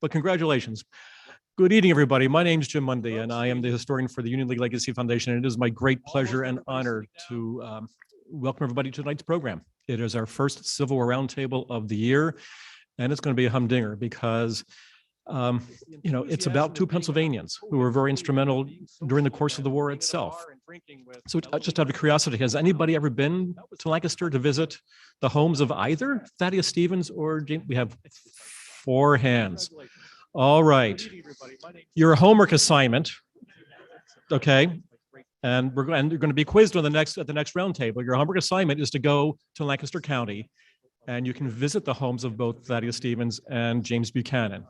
but congratulations. Good evening, everybody. My name is Jim Mundy, and I am the historian for the Union League Legacy Foundation. And it is my great pleasure and honor to welcome everybody to tonight's program. It is our first Civil War Roundtable of the year, and it's going to be a humdinger because it's about two Pennsylvanians who were very instrumental during the course of the war itself. So just out of curiosity, has anybody ever been to Lancaster to visit the homes of either Thaddeus Stevens or James? We have 4 hands. All right. Your homework assignment, okay, and you're going to be quizzed on the next roundtable. Your homework assignment is to go to Lancaster County, and you can visit the homes of both Thaddeus Stevens and James Buchanan.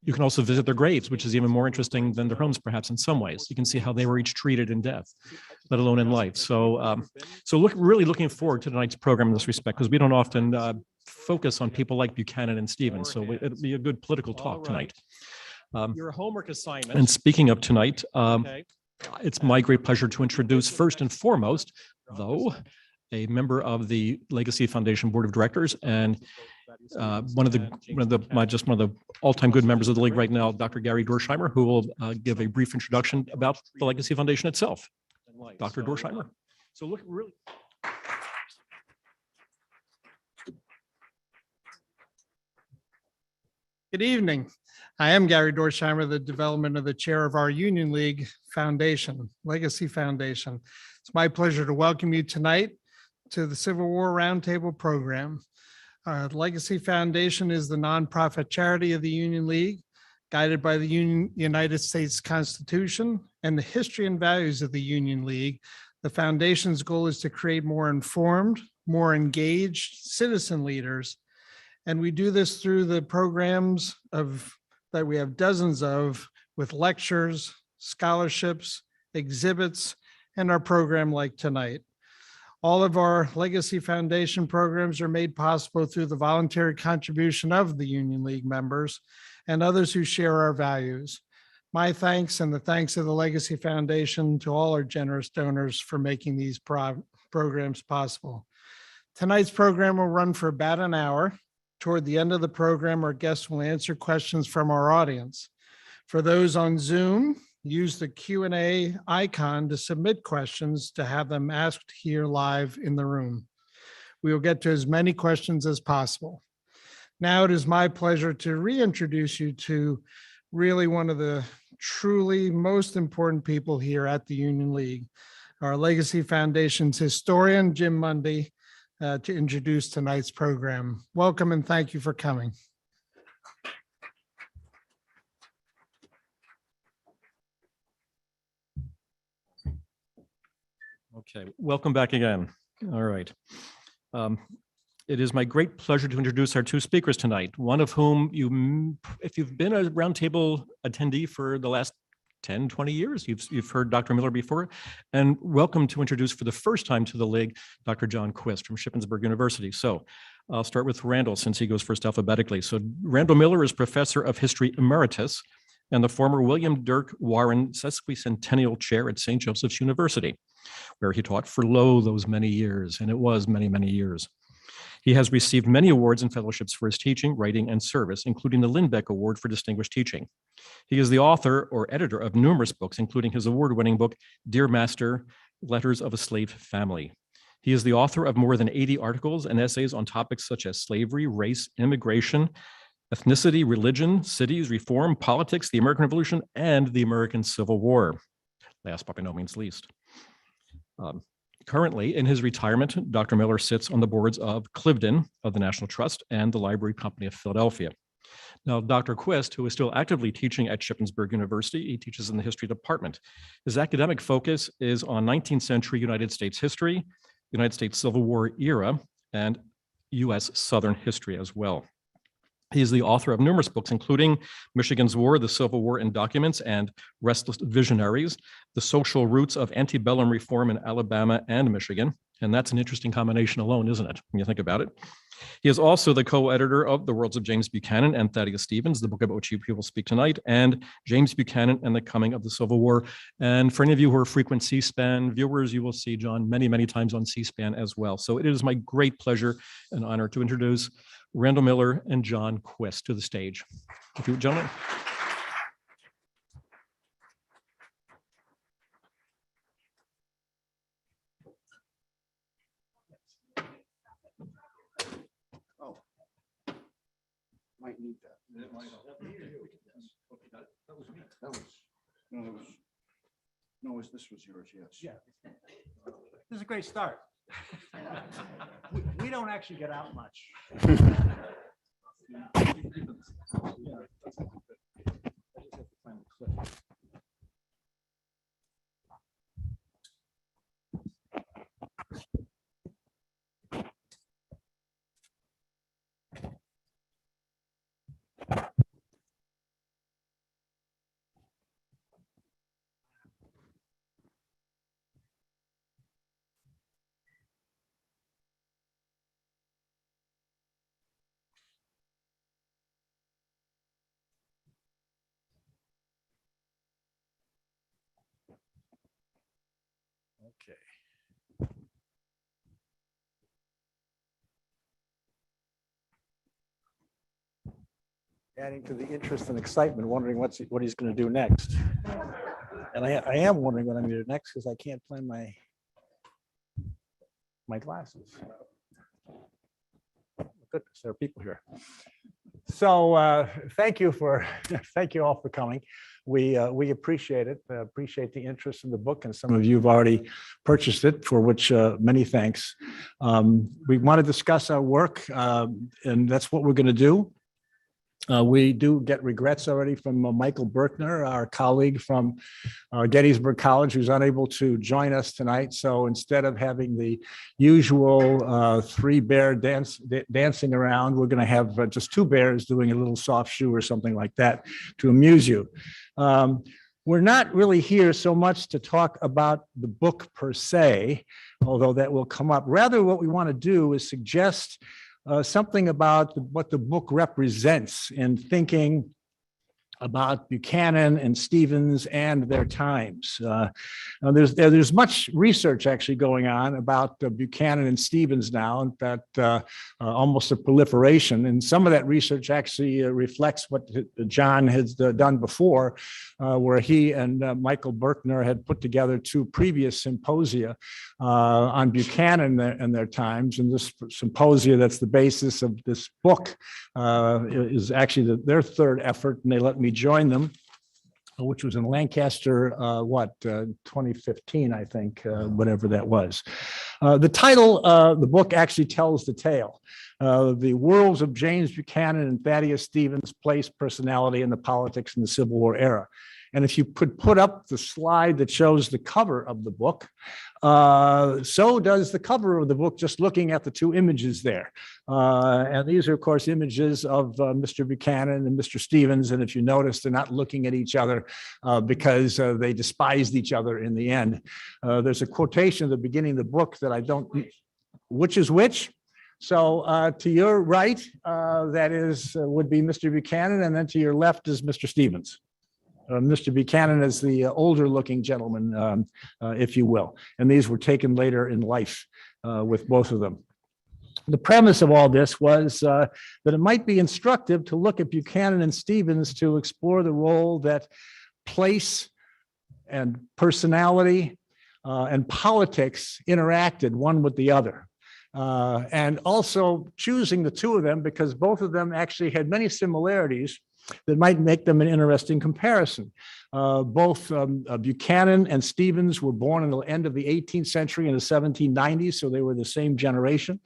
You can also visit their graves, which is even more interesting than their homes, perhaps in some ways. You can see how they were each treated in death, let alone in life. So, really looking forward to tonight's program in this respect, because we don't often focus on people like Buchanan and Stevens. So it'll be a good political talk tonight. Your homework assignment. And speaking of tonight, it's my great pleasure to introduce first and foremost, though, a member of the Legacy Foundation Board of Directors and one of the all-time good members of the league right now, Dr. Gary Dersheimer, who will give a brief introduction about the Legacy Foundation itself. Dr. Dersheimer. So look, really. Good evening. I am Gary Dersheimer, the development of the chair of our Union League Foundation, Legacy Foundation. It's my pleasure to welcome you tonight to the Civil War Roundtable program. Legacy Foundation is the nonprofit charity of the Union League, guided by the United States Constitution and the history and values of the Union League. The foundation's goal is to create more informed, more engaged citizen leaders. And we do this through the programs that we have dozens of, with lectures, scholarships, exhibits, and our program like tonight. All of our Legacy Foundation programs are made possible through the voluntary contribution of the Union League members and others who share our values. My thanks and the thanks of the Legacy Foundation to all our generous donors for making these programs possible. Tonight's program will run for about an hour. Toward the end of the program, our guests will answer questions from our audience. For those on Zoom, use the Q&A icon to submit questions to have them asked here live in the room. We will get to as many questions as possible. Now it is my pleasure to reintroduce you to really one of the truly most important people here at the Union League, our Legacy Foundation's historian, Jim Mundy, to introduce tonight's program. Welcome and thank you for coming. Okay, welcome back again. All right. It is my great pleasure to introduce our 2 speakers tonight, one of whom if you've been a roundtable attendee for the last 10, 20 years, you've heard Dr. Miller before, and welcome to introduce for the first time to the league, Dr. John Quist from Shippensburg University. So I'll start with Randall since he goes first alphabetically. So Randall Miller is Professor of History Emeritus and the former William Dirk Warren Sesquicentennial Chair at St. Joseph's University, where he taught for those many years, and it was many, many years. He has received many awards and fellowships for his teaching, writing, and service, including the Lindbeck Award for Distinguished Teaching. He is the author or editor of numerous books, including his award-winning book, Dear Master, Letters of a Slave Family. He is the author of more than 80 articles and essays on topics such as slavery, race, immigration, ethnicity, religion, cities, reform, politics, the American Revolution, and the American Civil War. Last but by no means least. Currently, in his retirement, Dr. Miller sits on the boards of Cliveden of the National Trust and the Library Company of Philadelphia. Now, Dr. Quist, who is still actively teaching at Shippensburg University, he teaches in the history department. His academic focus is on 19th century United States history, United States Civil War era, and U.S. Southern history as well. He is the author of numerous books, including Michigan's War, the Civil War in Documents, and Restless Visionaries, The Social Roots of Antebellum Reform in Alabama and Michigan. And that's an interesting combination alone, isn't it, when you think about it? He is also the co-editor of The Worlds of James Buchanan and Thaddeus Stevens, the book about which you will speak tonight, and James Buchanan and the Coming of the Civil War. And for any of you who are frequent C-SPAN viewers, you will see John many, many times on C-SPAN as well. So it is my great pleasure and honor to introduce Randall Miller and John Quist to the stage. If you gentlemen. Might need that. This was yours, yes. Yeah. This is a great start. We don't actually get out much. Okay. Adding to the interest and excitement, wondering what he's going to do next. And I am wondering what I'm going to do next because I can't find my glasses. Goodness, there are people here. So thank you all for coming. We appreciate it. Appreciate the interest in the book, and some of you have already purchased it, for which many thanks. We want to discuss our work, and that's what we're going to do. We do get regrets already from Michael Berkner, our colleague from Gettysburg College, who's unable to join us tonight. So instead of having the usual three bear dancing around, we're going to have just two bears doing a little soft shoe or something like that to amuse you. We're not really here so much to talk about the book per se, although that will come up. Rather, what we want to do is suggest something about what the book represents in thinking about Buchanan and Stevens and their times. There's much research actually going on about Buchanan and Stevens now, in fact, almost a proliferation. And some of that research actually reflects what John has done before, where he and Michael Berkner had put together two previous symposia on Buchanan and their times. And this symposia that's the basis of this book is actually their third effort, and they let me join them, which was in Lancaster, 2015, I think, whatever that was. The title of the book actually tells the tale. The worlds of James Buchanan and Thaddeus Stevens, place, personality, and the politics in the Civil War era. And if you could put up the slide that shows the cover of the book, so does the cover of the book, just looking at the two images there. And these are, of course, images of Mr. Buchanan and Mr. Stevens. And if you notice, they're not looking at each other because they despised each other in the end. There's a quotation at the beginning of the book that I don't, which is which? So to your right, that is would be Mr. Buchanan, and then to your left is Mr. Stevens. Mr. Buchanan is the older looking gentleman, if you will. And these were taken later in life with both of them. The premise of all this was that it might be instructive to look at Buchanan and Stevens to explore the role that place and personality and politics interacted one with the other. And also choosing the two of them because both of them actually had many similarities that might make them an interesting comparison. Both Buchanan and Stevens were born in the end of the 18th century in the 1790s, so they were the same generation.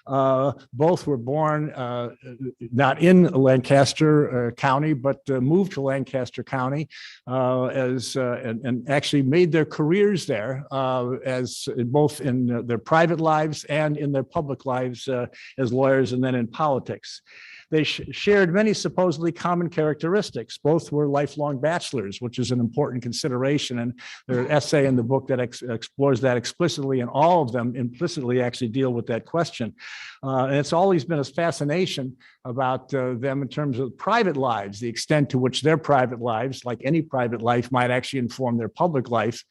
Both were born not in Lancaster County, but moved to Lancaster County and actually made their careers there as both in their private lives and in their public lives as lawyers and then in politics. They shared many supposedly common characteristics. Both were lifelong bachelors, which is an important consideration. And there's an essay in the book that explores that explicitly, and all of them implicitly actually deal with that question. And it's always been a fascination about them in terms of private lives, the extent to which their private lives, like any private life, might actually inform their public life.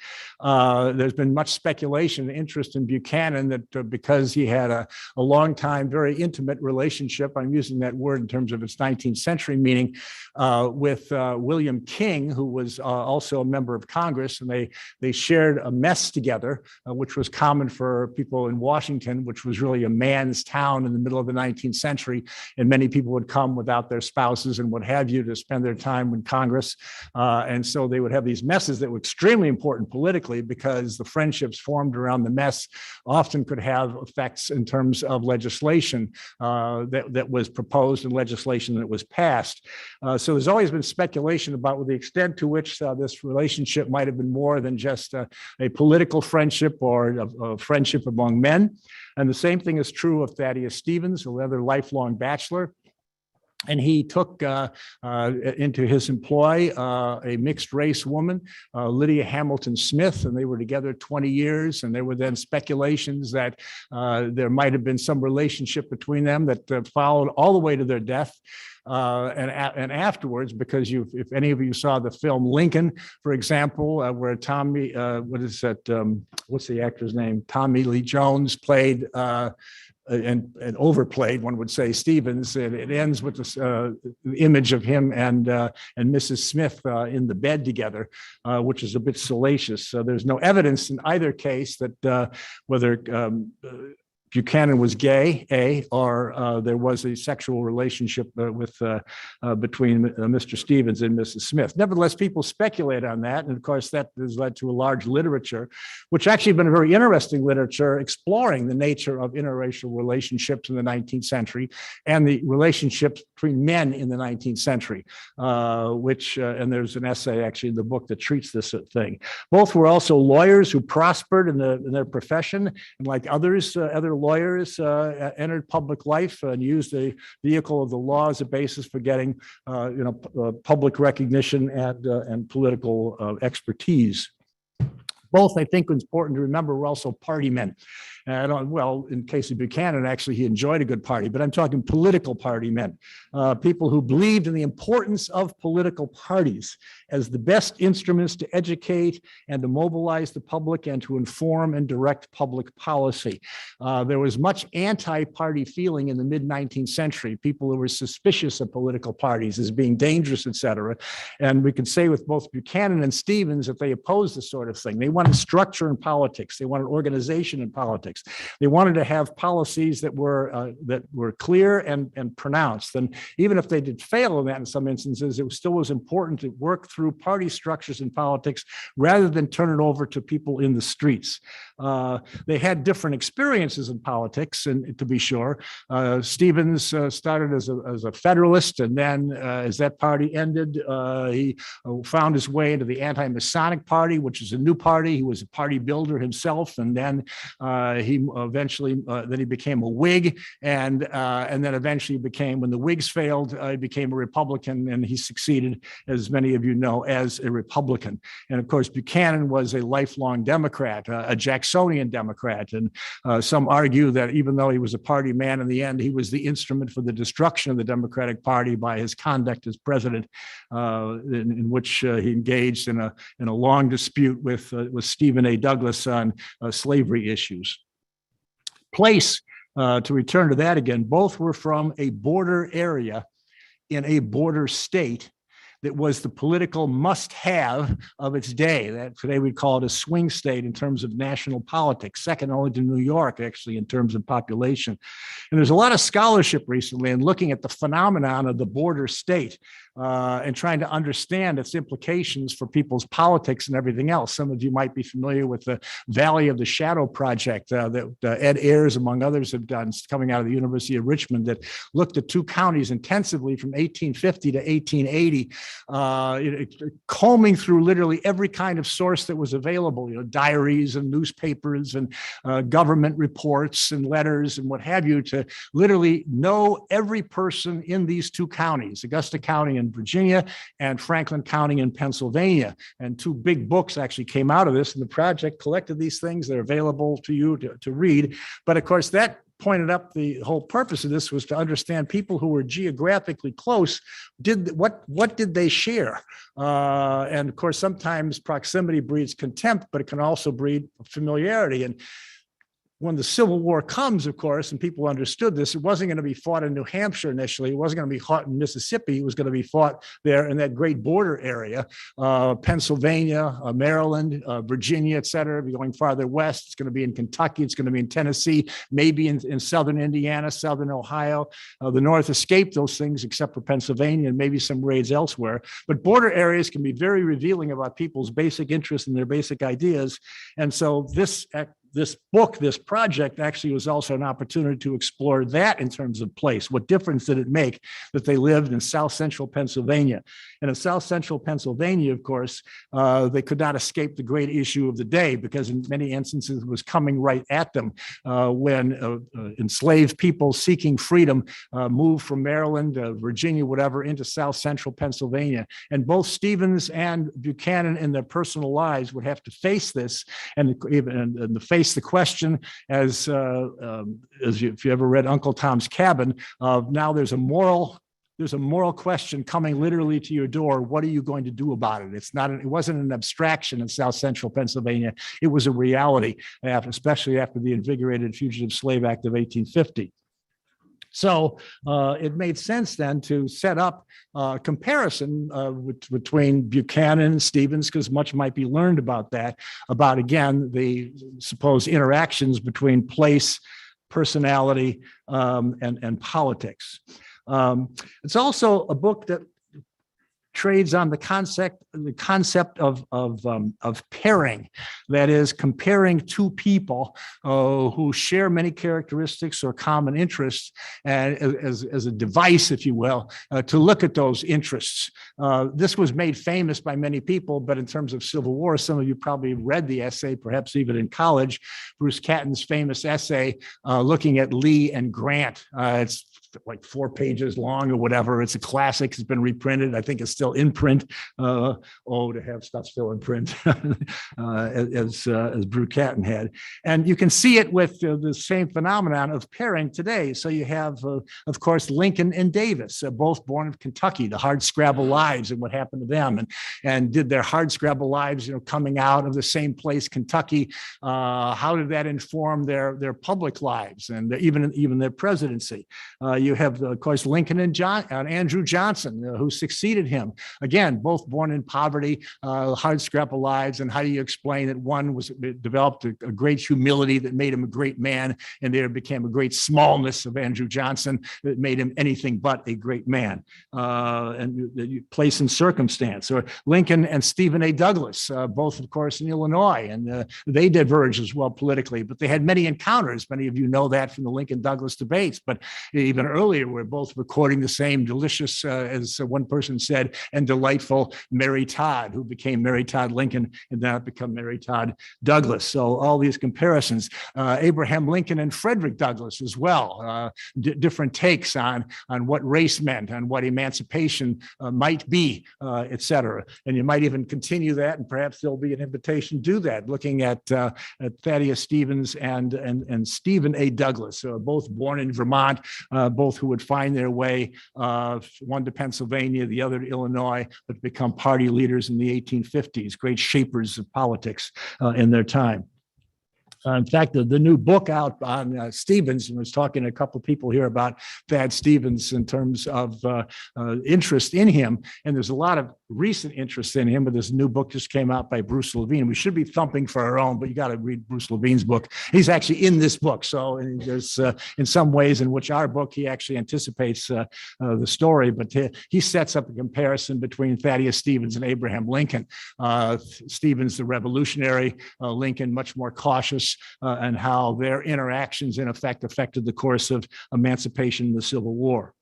There's been much speculation and interest in Buchanan that because he had a long time, very intimate relationship, I'm using that word in terms of its 19th century meaning, with William King, who was also a member of Congress, and they shared a mess together, which was common for people in Washington, which was really a man's town in the middle of the 19th century, and many people would come without their spouses and what have you to spend their time in Congress. And so they would have these messes that were extremely important politically because the friendships formed around the mess often could have effects in terms of legislation that was proposed and legislation that was passed. So there's always been speculation about the extent to which this relationship might have been more than just a political friendship or a friendship among men. And the same thing is true of Thaddeus Stevens, another lifelong bachelor. And he took into his employ a mixed race woman, Lydia Hamilton Smith, and they were together 20 years. And there were then speculations that there might have been some relationship between them that followed all the way to their death. And afterwards, because if any of you saw the film Lincoln, for example, where Tommy, what's the actor's name? Tommy Lee Jones played and overplayed, one would say, Stevens. It ends with this image of him and Mrs. Smith in the bed together, which is a bit salacious. So there's no evidence in either case that whether Buchanan was gay, or there was a sexual relationship between Mr. Stevens and Mrs. Smith. Nevertheless, people speculate on that. And of course, that has led to a large literature, which actually has been a very interesting literature exploring the nature of interracial relationships in the 19th century and the relationships between men in the 19th century, and there's an essay actually in the book that treats this thing. Both were also lawyers who prospered in their profession, and like others, other lawyers entered public life and used the vehicle of the law as a basis for getting, public recognition and political expertise. Both, I think, it's important to remember, were also party men. Well, in case of Buchanan, actually, he enjoyed a good party, but I'm talking political party men, people who believed in the importance of political parties as the best instruments to educate and to mobilize the public and to inform and direct public policy. There was much anti-party feeling in the mid-19th century, people who were suspicious of political parties as being dangerous, et cetera. And we could say with both Buchanan and Stevens that they opposed this sort of thing. They wanted structure in politics. They wanted organization in politics. They wanted to have policies that were clear and pronounced. And even if they did fail in that in some instances, it still was important to work through party structures in politics rather than turn it over to people in the streets. They had different experiences in politics, and to be sure, Stevens started as a Federalist, and then as that party ended, he found his way into the Anti-Masonic Party, which is a new party. He was a party builder himself, and then he eventually he became a Whig, and then eventually became, when the Whigs failed, he became a Republican, and he succeeded, as many of you know, as a Republican. And of course, Buchanan was a lifelong Democrat, a Jacksonian Democrat, and some argue that even though he was a party man, in the end, he was the instrument for the destruction of the Democratic Party by his conduct as president, in which he engaged in a long dispute with Stephen A. Douglas on slavery issues. Place, to return to that again, both were from a border area in a border state that was the political must-have of its day. That today we'd call it a swing state in terms of national politics, second only to New York, actually, in terms of population. And there's a lot of scholarship recently in looking at the phenomenon of the border state and trying to understand its implications for people's politics and everything else. Some of you might be familiar with the Valley of the Shadow Project that Ed Ayers, among others, have done, coming out of the University of Richmond, that looked at two counties intensively from 1850 to 1880, combing through literally every kind of source that was available, diaries and newspapers and government reports and letters and what have you, to literally know every person in these two counties, Augusta County in Virginia and Franklin County in Pennsylvania. And two big books actually came out of this, and the project collected these things. They're available to you to read. But of course, that pointed up the whole purpose of this was to understand people who were geographically close. What did they share? And of course, sometimes proximity breeds contempt, but it can also breed familiarity. And when the Civil War comes, of course, and people understood this, it wasn't going to be fought in New Hampshire initially. It wasn't going to be fought in Mississippi. It was going to be fought there in that great border area, Pennsylvania, Maryland, Virginia, et cetera. Going farther west, it's going to be in Kentucky. It's going to be in Tennessee, maybe in southern Indiana, southern Ohio. The North escaped those things except for Pennsylvania and maybe some raids elsewhere. But border areas can be very revealing about people's basic interests and their basic ideas. And so this book, this project actually was also an opportunity to explore that in terms of place. What difference did it make that they lived in South Central Pennsylvania? And in South Central Pennsylvania, of course, they could not escape the great issue of the day because in many instances it was coming right at them when enslaved people seeking freedom moved from Maryland, Virginia, whatever, into South Central Pennsylvania. And both Stevens and Buchanan in their personal lives would have to face this and face the question if you ever read Uncle Tom's Cabin, now there's a moral question coming literally to your door. What are you going to do about it? It wasn't an abstraction in South Central Pennsylvania. It was a reality, especially after the invigorated Fugitive Slave Act of 1850. So it made sense then to set up a comparison between Buchanan and Stevens, because much might be learned about that, about, again, the supposed interactions between place, personality, and politics. It's also a book that trades on the concept of pairing, that is, comparing two people who share many characteristics or common interests, as a device, if you will, to look at those interests. This was made famous by many people, but in terms of Civil War, some of you probably read the essay, perhaps even in college, Bruce Catton's famous essay looking at Lee and Grant. It's like 4 pages long or whatever. It's a classic. It's been reprinted. I think it's still in print. To have stuff still in print as Bruce Catton had. And you can see it with the same phenomenon of pairing today. So you have, of course, Lincoln and Davis, both born in Kentucky, the hardscrabble lives and what happened to them, and did their hardscrabble lives, coming out of the same place, Kentucky. How did that inform their public lives and even their presidency? You have, of course, Lincoln and Andrew Johnson, who succeeded him. Again, both born in poverty, hardscrabble lives. And how do you explain that one developed a great humility that made him a great man, and there became a great smallness of Andrew Johnson that made him anything but a great man? And place and circumstance. Or Lincoln and Stephen A. Douglas, both, of course, in Illinois, and they diverged as well politically, but they had many encounters. Many of you know that from the Lincoln-Douglas debates, but even earlier, we're both recording the same delicious, as one person said, and delightful Mary Todd, who became Mary Todd Lincoln and now become Mary Todd Douglas. So all these comparisons, Abraham Lincoln and Frederick Douglass as well, different takes on what race meant, on what emancipation might be, et cetera. And you might even continue that, and perhaps there'll be an invitation to do that, looking at Thaddeus Stevens and Stephen A. Douglas, both born in Vermont, both who would find their way, one to Pennsylvania, the other to Illinois, but become party leaders in the 1850s, great shapers of politics in their time. In fact, the new book out on Stevens, and I was talking to a couple of people here about Thad Stevens in terms of interest in him, and there's a lot of recent interest in him, but this new book just came out by Bruce Levine. We should be thumping for our own, but you got to read Bruce Levine's book. He's actually in this book. So there's in some ways in which our book, he actually anticipates the story, but he sets up a comparison between Thaddeus Stevens and Abraham Lincoln. Stevens, the revolutionary, Lincoln, much more cautious, and how their interactions in effect affected the course of emancipation in the Civil War.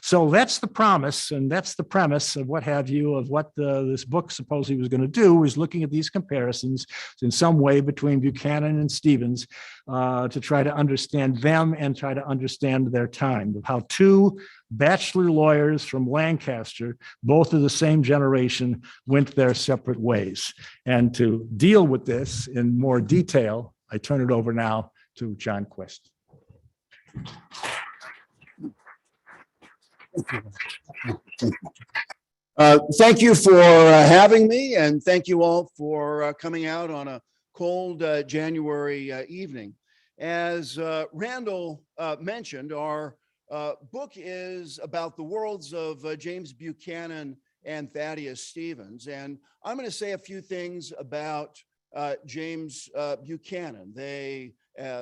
So that's the promise, and that's the premise of what have you, of what this book supposedly was going to do, is looking at these comparisons in some way between Buchanan and Stevens to try to understand them and try to understand their time, of how two bachelor lawyers from Lancaster, both of the same generation, went their separate ways. And to deal with this in more detail, I turn it over now to John Quist. Thank you for having me, and thank you all for coming out on a cold January evening. As Randall mentioned, our book is about the worlds of James Buchanan and Thaddeus Stevens. And I'm going to say a few things about James Buchanan. They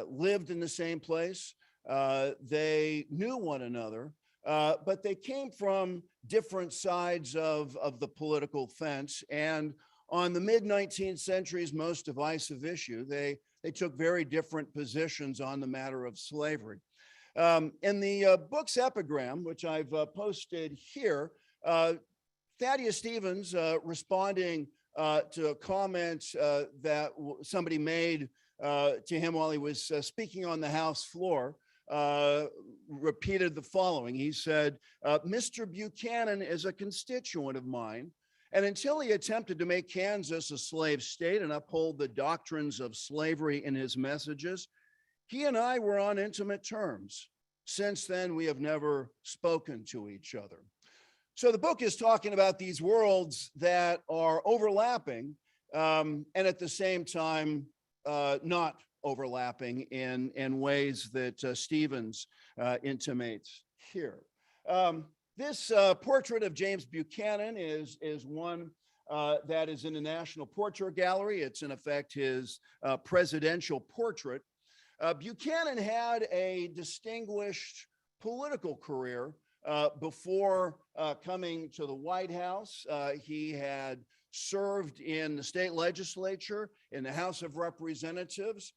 lived in the same place. They knew one another, but they came from different sides of the political fence. And on the mid-19th century's most divisive issue, they took very different positions on the matter of slavery. In the book's epigram, which I've posted here, Thaddeus Stevens, responding to a comment that somebody made to him while he was speaking on the House floor, repeated the following. He said, "Mr. Buchanan is a constituent of mine, and until he attempted to make Kansas a slave state and uphold the doctrines of slavery in his messages, he and I were on intimate terms. Since then, we have never spoken to each other." So the book is talking about these worlds that are overlapping and at the same time not overlapping in ways that Stevens intimates here. This portrait of James Buchanan is one that is in the National Portrait Gallery. It's in effect his presidential portrait. Buchanan had a distinguished political career before coming to the White House. He had served in the state legislature, in the House of Representatives,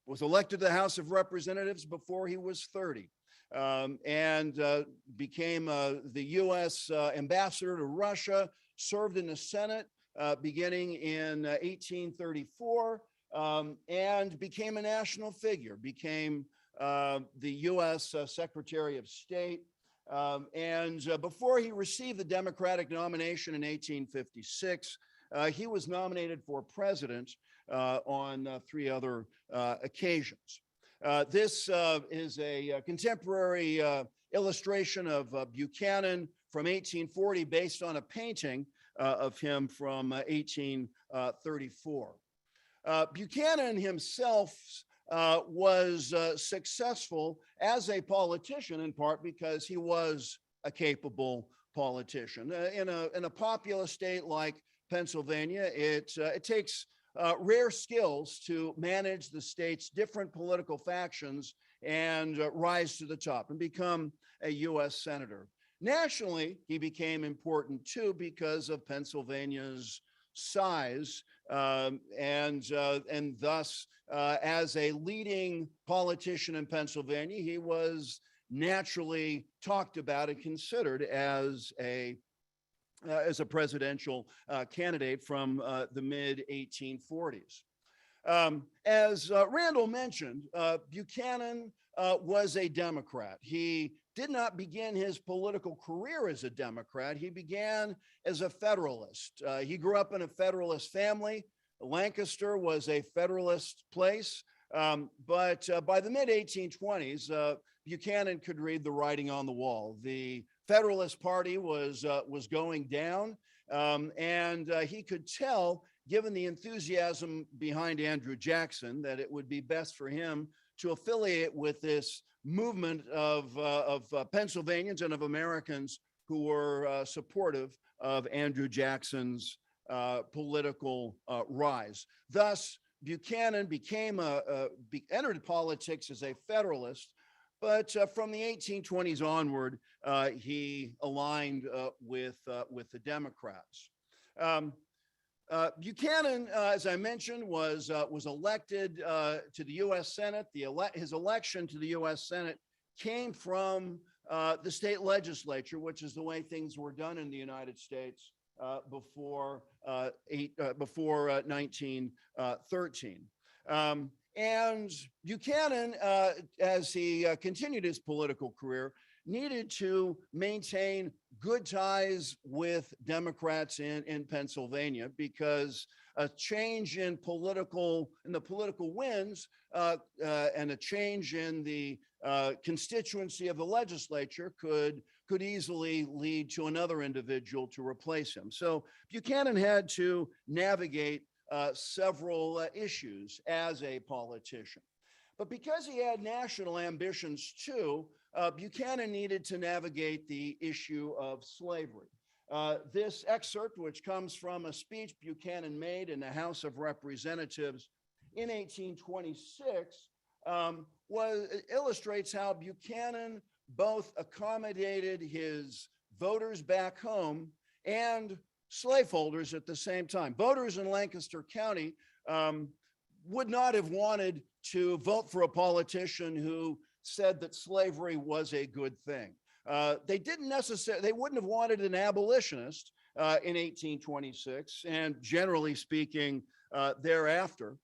was elected to the House of Representatives before he was 30, and became the U.S. ambassador to Russia, served in the Senate beginning in 1834, and became a national figure, became the U.S. Secretary of State. And before he received the Democratic nomination in 1856, he was nominated for president on 3 other occasions. This is a contemporary illustration of Buchanan from 1840 based on a painting of him from 1834. Buchanan himself was successful as a politician, in part because he was a capable politician. In a populous state like Pennsylvania, it takes rare skills to manage the state's different political factions and rise to the top and become a U.S. senator. Nationally, he became important too because of Pennsylvania's size, and thus, as a leading politician in Pennsylvania, he was naturally talked about and considered as a presidential candidate from the mid-1840s. As Randall mentioned, Buchanan was a Democrat. He did not begin his political career as a Democrat. He began as a Federalist. He grew up in a Federalist family. Lancaster was a Federalist place, but by the mid-1820s, Buchanan could read the writing on the wall. The Federalist Party was going down, and he could tell, given the enthusiasm behind Andrew Jackson, that it would be best for him to affiliate with this movement of Pennsylvanians and of Americans who were supportive of Andrew Jackson's political rise. Thus, Buchanan entered politics as a Federalist, but from the 1820s onward, he aligned with the Democrats. Buchanan, as I mentioned, was elected to the U.S. Senate. His election to the U.S. Senate came from the state legislature, which is the way things were done in the United States before 1913. And Buchanan, as he continued his political career, needed to maintain good ties with Democrats in Pennsylvania, because a change in the political winds and a change in the constituency of the legislature could easily lead to another individual to replace him. So Buchanan had to navigate several issues as a politician. But because he had national ambitions too, Buchanan needed to navigate the issue of slavery. This excerpt, which comes from a speech Buchanan made in the House of Representatives in 1826, illustrates how Buchanan both accommodated his voters back home and slaveholders at the same time. Voters in Lancaster County would not have wanted to vote for a politician who said that slavery was a good thing. They wouldn't have wanted an abolitionist in 1826, and generally speaking, thereafter,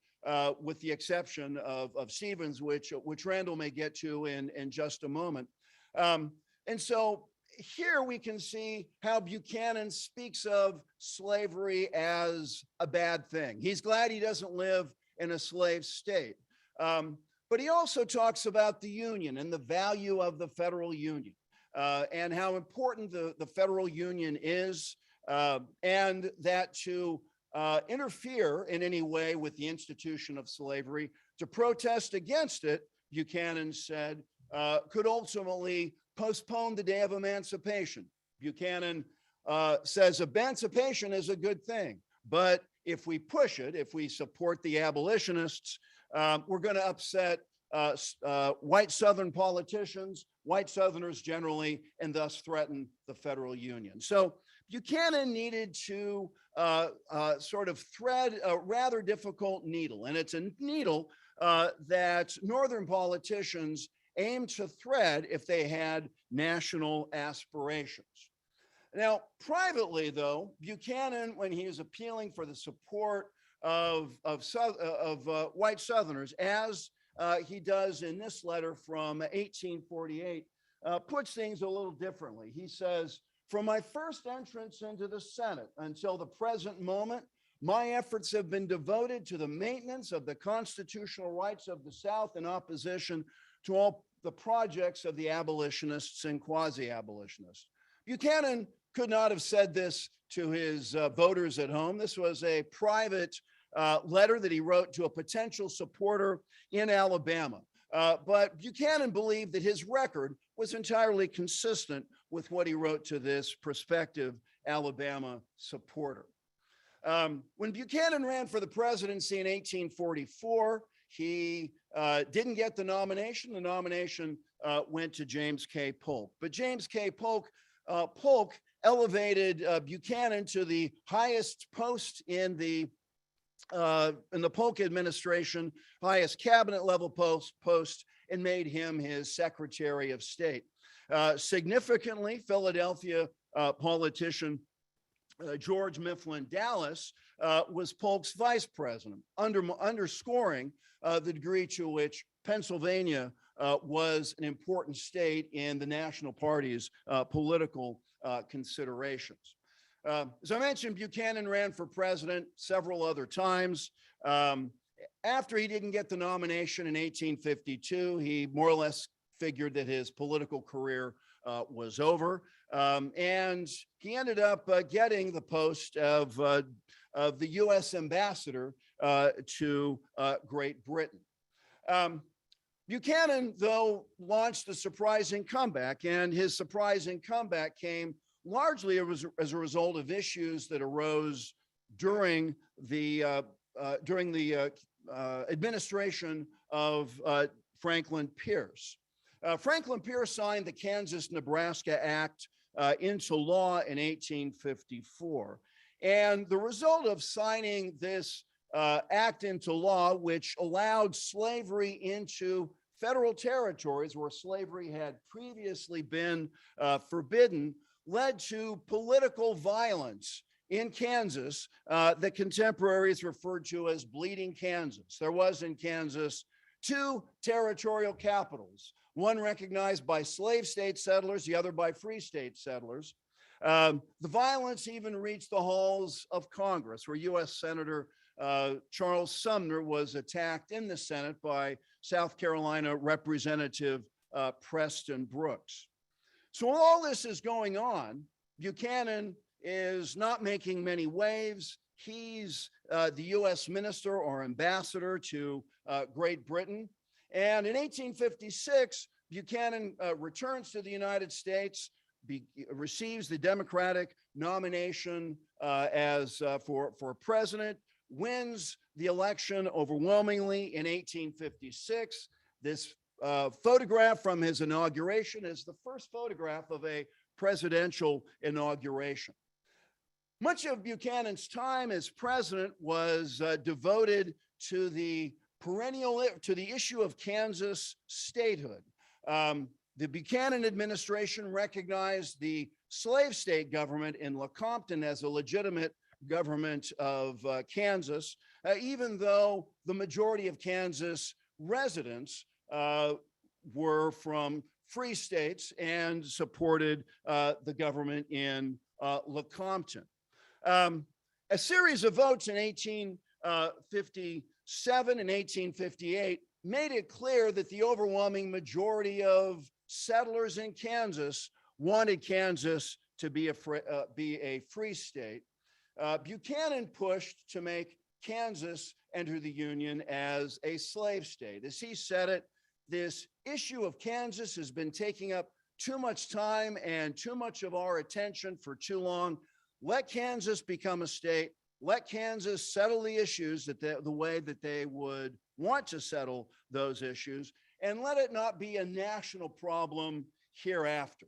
with the exception of Stevens, which Randall may get to in just a moment. And so here we can see how Buchanan speaks of slavery as a bad thing. He's glad he doesn't live in a slave state. But he also talks about the Union and the value of the federal union and how important the federal union is, and that to interfere in any way with the institution of slavery, to protest against it, Buchanan said, could ultimately postpone the day of emancipation. Buchanan says emancipation is a good thing, but if we push it, if we support the abolitionists, we're going to upset white Southern politicians, white Southerners generally, and thus threaten the federal union. So Buchanan needed to sort of thread a rather difficult needle, and it's a needle that Northern politicians aim to thread if they had national aspirations. Now, privately, though, Buchanan, when he is appealing for the support of white Southerners, as he does in this letter from 1848, puts things a little differently. He says, "From my first entrance into the Senate until the present moment, my efforts have been devoted to the maintenance of the constitutional rights of the South in opposition to all the projects of the abolitionists and quasi-abolitionists." Buchanan could not have said this to his voters at home. This was a private letter that he wrote to a potential supporter in Alabama. But Buchanan believed that his record was entirely consistent with what he wrote to this prospective Alabama supporter. When Buchanan ran for the presidency in 1844, he didn't get the nomination. The nomination went to James K. Polk. But James K. Polk elevated Buchanan to the highest post in the Polk administration, highest cabinet level post, and made him his Secretary of State. Significantly, Philadelphia politician George Mifflin Dallas was Polk's vice president, underscoring the degree to which Pennsylvania was an important state in the National Party's political considerations. As I mentioned, Buchanan ran for president several other times. After he didn't get the nomination in 1852, he more or less figured that his political career was over. And he ended up getting the post of the U.S. ambassador to Great Britain. Buchanan, though, launched a surprising comeback, and his surprising comeback came largely as a result of issues that arose during the administration of Franklin Pierce. Franklin Pierce signed the Kansas-Nebraska Act into law in 1854. And the result of signing this act into law, which allowed slavery into federal territories where slavery had previously been forbidden, led to political violence in Kansas that contemporaries referred to as Bleeding Kansas. There was in Kansas two territorial capitals, one recognized by slave state settlers, the other by free state settlers. The violence even reached the halls of Congress, where U.S. Senator Charles Sumner was attacked in the Senate by South Carolina Representative Preston Brooks. So while all this is going on, Buchanan is not making many waves. He's the U.S. minister or ambassador to Great Britain. And in 1856, Buchanan returns to the United States, receives the Democratic nomination for president, wins the election overwhelmingly in 1856. This photograph from his inauguration is the first photograph of a presidential inauguration. Much of Buchanan's time as president was devoted to the issue of Kansas statehood. The Buchanan administration recognized the slave state government in Lecompton as a legitimate government of Kansas, even though the majority of Kansas residents were from free states and supported the government in Lecompton. A series of votes in 1857 and 1858 made it clear that the overwhelming majority of settlers in Kansas wanted Kansas to be a free state. Buchanan pushed to make Kansas enter the Union as a slave state. As he said it, this issue of Kansas has been taking up too much time and too much of our attention for too long. Let Kansas become a state. Let Kansas settle the issues the way that they would want to settle those issues, and let it not be a national problem hereafter.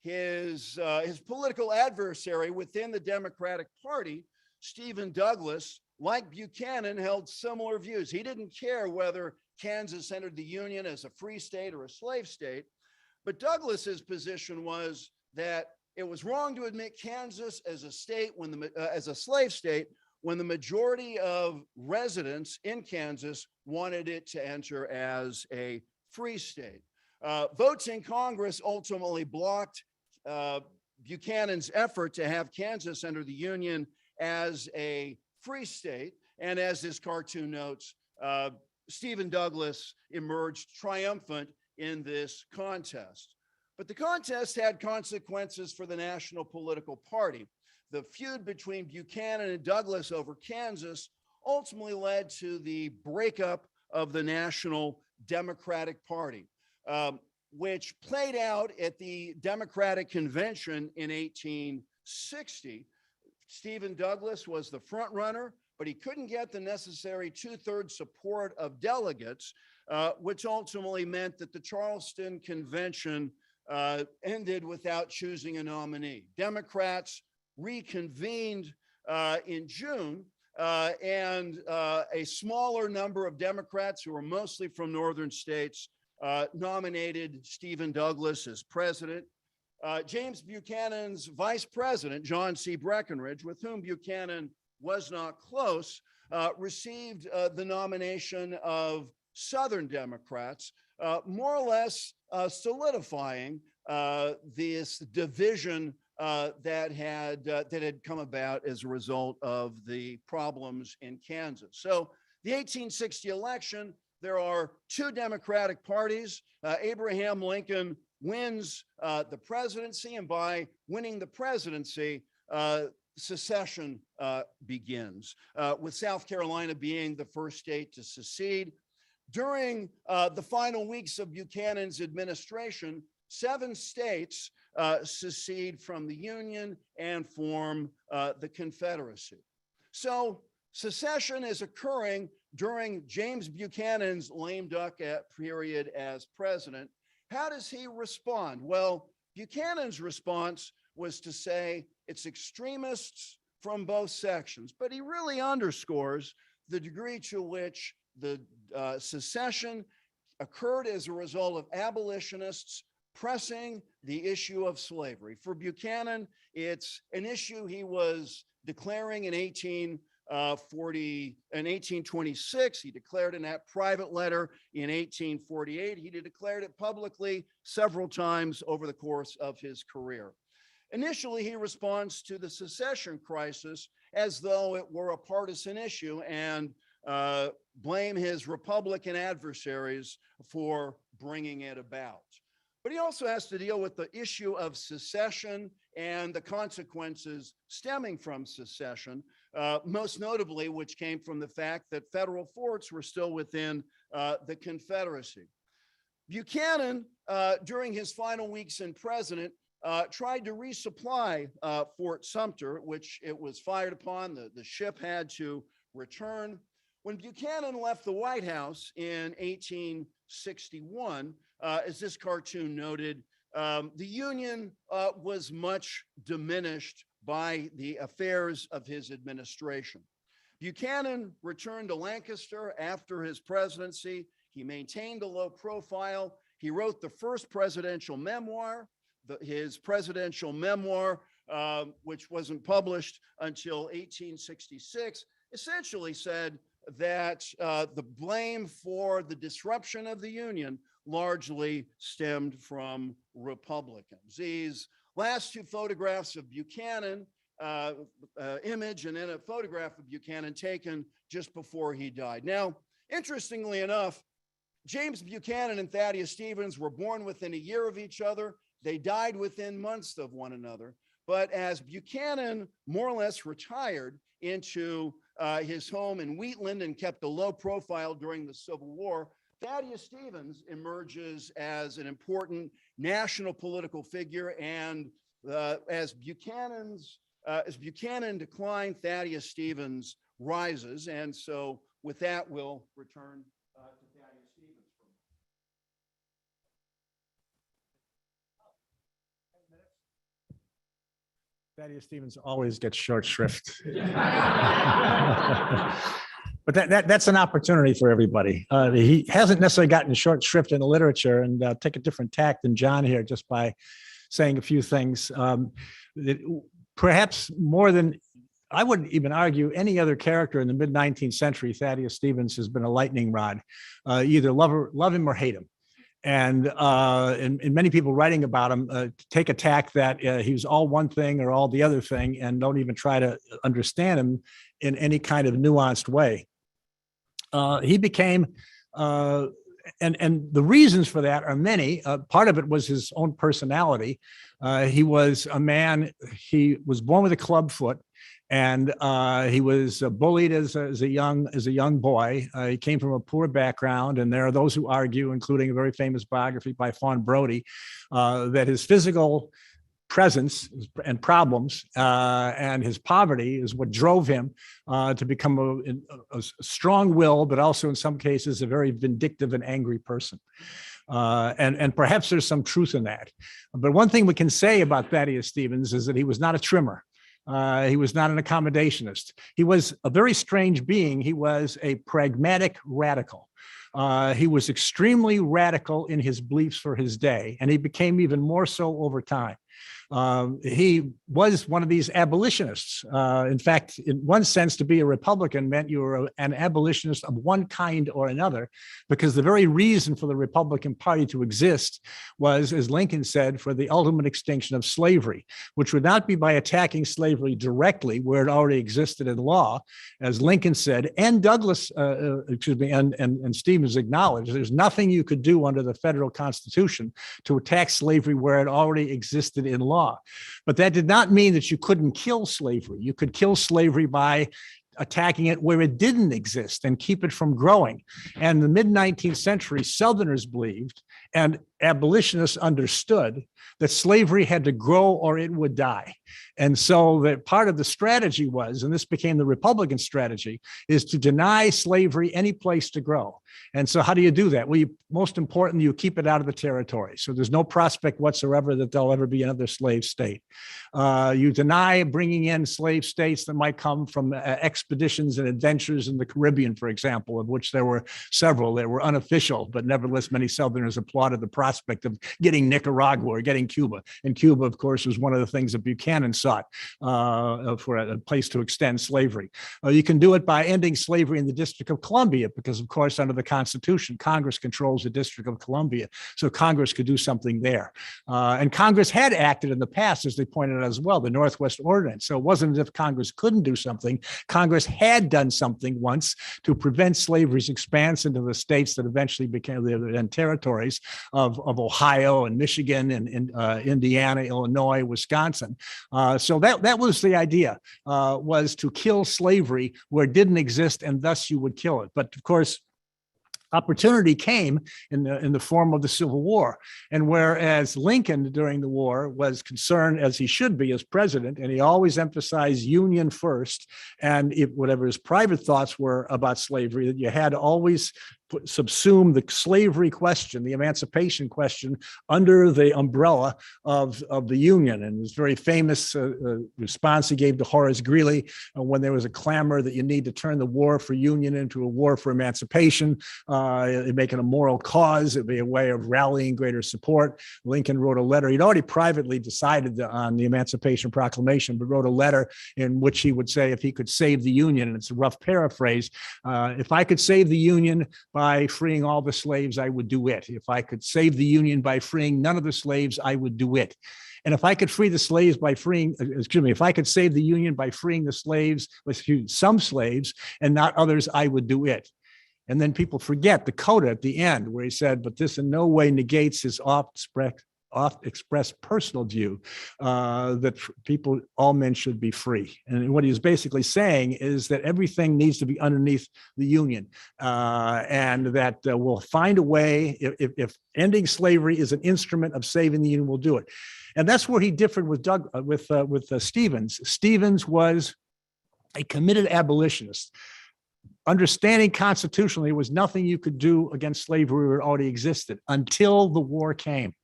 His political adversary within the Democratic Party, Stephen Douglas, like Buchanan, held similar views. He didn't care whether Kansas entered the Union as a free state or a slave state, but Douglas's position was that it was wrong to admit Kansas as a state as a slave state when the majority of residents in Kansas wanted it to enter as a free state. Votes in Congress ultimately blocked Buchanan's effort to have Kansas enter the Union as a free state. And as this cartoon notes, Stephen Douglas emerged triumphant in this contest. But the contest had consequences for the national political party. The feud between Buchanan and Douglas over Kansas ultimately led to the breakup of the National Democratic Party, which played out at the Democratic Convention in 1860. Stephen Douglas was the front runner, but he couldn't get the necessary 2/3 support of delegates, which ultimately meant that the Charleston Convention ended without choosing a nominee. Democrats reconvened in June, and a smaller number of Democrats who were mostly from northern states nominated Stephen Douglas as president. James Buchanan's vice president, John C. Breckinridge, with whom Buchanan was not close, received the nomination of Southern Democrats, more or less solidifying this division that had come about as a result of the problems in Kansas. So the 1860 election, there are two Democratic parties. Abraham Lincoln wins the presidency, and by winning the presidency, secession begins, with South Carolina being the first state to secede. During the final weeks of Buchanan's administration, 7 states secede from the Union and form the Confederacy. So secession is occurring during James Buchanan's lame duck period as president. How does he respond? Well, Buchanan's response was to say it's extremists from both sections, but he really underscores the degree to which the secession occurred as a result of abolitionists pressing the issue of slavery. For Buchanan, it's an issue he was declaring in 1826. He declared in that private letter in 1848. He declared it publicly several times over the course of his career. Initially, he responds to the secession crisis as though it were a partisan issue and blame his Republican adversaries for bringing it about. But he also has to deal with the issue of secession and the consequences stemming from secession, most notably, which came from the fact that federal forts were still within the Confederacy. Buchanan, during his final weeks in president, tried to resupply Fort Sumter, which it was fired upon. The ship had to return. When Buchanan left the White House in 1861, as this cartoon noted, the Union was much diminished by the affairs of his administration. Buchanan returned to Lancaster after his presidency. He maintained a low profile. He wrote the first presidential memoir. His presidential memoir, which wasn't published until 1866, essentially said that the blame for the disruption of the Union largely stemmed from Republicans. These last two photographs of Buchanan, image and then a photograph of Buchanan taken just before he died. Now, interestingly enough, James Buchanan and Thaddeus Stevens were born within a year of each other. They died within months of one another. But as Buchanan more or less retired into his home in Wheatland and kept a low profile during the Civil War, Thaddeus Stevens emerges as an important national political figure. And as Buchanan declined, Thaddeus Stevens rises. And so with that, we'll return to Thaddeus Stevens. Thaddeus Stevens always gets short shrift. But that's an opportunity for everybody. He hasn't necessarily gotten short shrift in the literature, and take a different tack than John here just by saying a few things. Perhaps more than, I wouldn't even argue, any other character in the mid-19th century, Thaddeus Stevens has been a lightning rod. Either love him or hate him. And many people writing about him take a tack that he was all one thing or all the other thing, and don't even try to understand him in any kind of nuanced way. He became, and the reasons for that are many. Part of it was his own personality. He was a man, he was born with a club foot, and he was bullied as a young boy. He came from a poor background, and there are those who argue, including a very famous biography by Fawn Brodie, that his physical presence and problems and his poverty is what drove him to become a strong-willed, but also in some cases a very vindictive and angry person. And perhaps there's some truth in that. But one thing we can say about Thaddeus Stevens is that he was not a trimmer. He was not an accommodationist. He was a very strange being. He was a pragmatic radical. He was extremely radical in his beliefs for his day, and he became even more so over time. He was one of these abolitionists. In fact, in one sense, to be a Republican meant you were an abolitionist of one kind or another, because the very reason for the Republican Party to exist was, as Lincoln said, for the ultimate extinction of slavery, which would not be by attacking slavery directly where it already existed in law, as Lincoln said, and Douglas, and Stevens acknowledged, there's nothing you could do under the federal Constitution to attack slavery where it already existed in law. But that did not mean that you couldn't kill slavery. You could kill slavery by attacking it where it didn't exist and keep it from growing. And in the mid-19th century, Southerners believed, and abolitionists understood, that slavery had to grow or it would die. And so that part of the strategy was, and this became the Republican strategy, is to deny slavery any place to grow. And so how do you do that? Well, most important, you keep it out of the territory. So there's no prospect whatsoever that there'll ever be another slave state. You deny bringing in slave states that might come from expeditions and adventures in the Caribbean, for example, of which there were several that were unofficial, but nevertheless, many Southerners applauded the prospect of getting Nicaragua or getting Cuba. And Cuba, of course, was one of the things that Buchanan Buchanan sought for a place to extend slavery. You can do it by ending slavery in the District of Columbia, because, of course, under the Constitution, Congress controls the District of Columbia, so Congress could do something there. And Congress had acted in the past, as they pointed out as well, the Northwest Ordinance. So it wasn't as if Congress couldn't do something. Congress had done something once to prevent slavery's expanse into the states that eventually became the territories of Ohio and Michigan and Indiana, Illinois, Wisconsin. So that was the idea, was to kill slavery where it didn't exist, and thus you would kill it. But of course, opportunity came in the form of the Civil War. And whereas Lincoln during the war was concerned, as he should be as president, and he always emphasized union first, and whatever his private thoughts were about slavery, that you had to always subsume the slavery question, the emancipation question, under the umbrella of the Union. And his very famous response he gave to Horace Greeley when there was a clamor that you need to turn the war for Union into a war for emancipation, make it a moral cause, it'd be a way of rallying greater support. Lincoln wrote a letter. He'd already privately decided on the Emancipation Proclamation, but wrote a letter in which he would say if he could save the Union, and it's a rough paraphrase, if I could save the Union by freeing all the slaves, I would do it. If I could save the Union by freeing none of the slaves, I would do it. And if I could free the slaves by if I could save the Union by freeing the slaves, some slaves and not others, I would do it. And then people forget the coda at the end where he said, but this in no way negates his oft-expressed personal view that all men should be free. And what he's basically saying is that everything needs to be underneath the Union, and that we'll find a way, if ending slavery is an instrument of saving the Union, we'll do it. And that's where he differed with Stevens. Stevens was a committed abolitionist. Understanding constitutionally was nothing you could do against slavery where it already existed until the war came.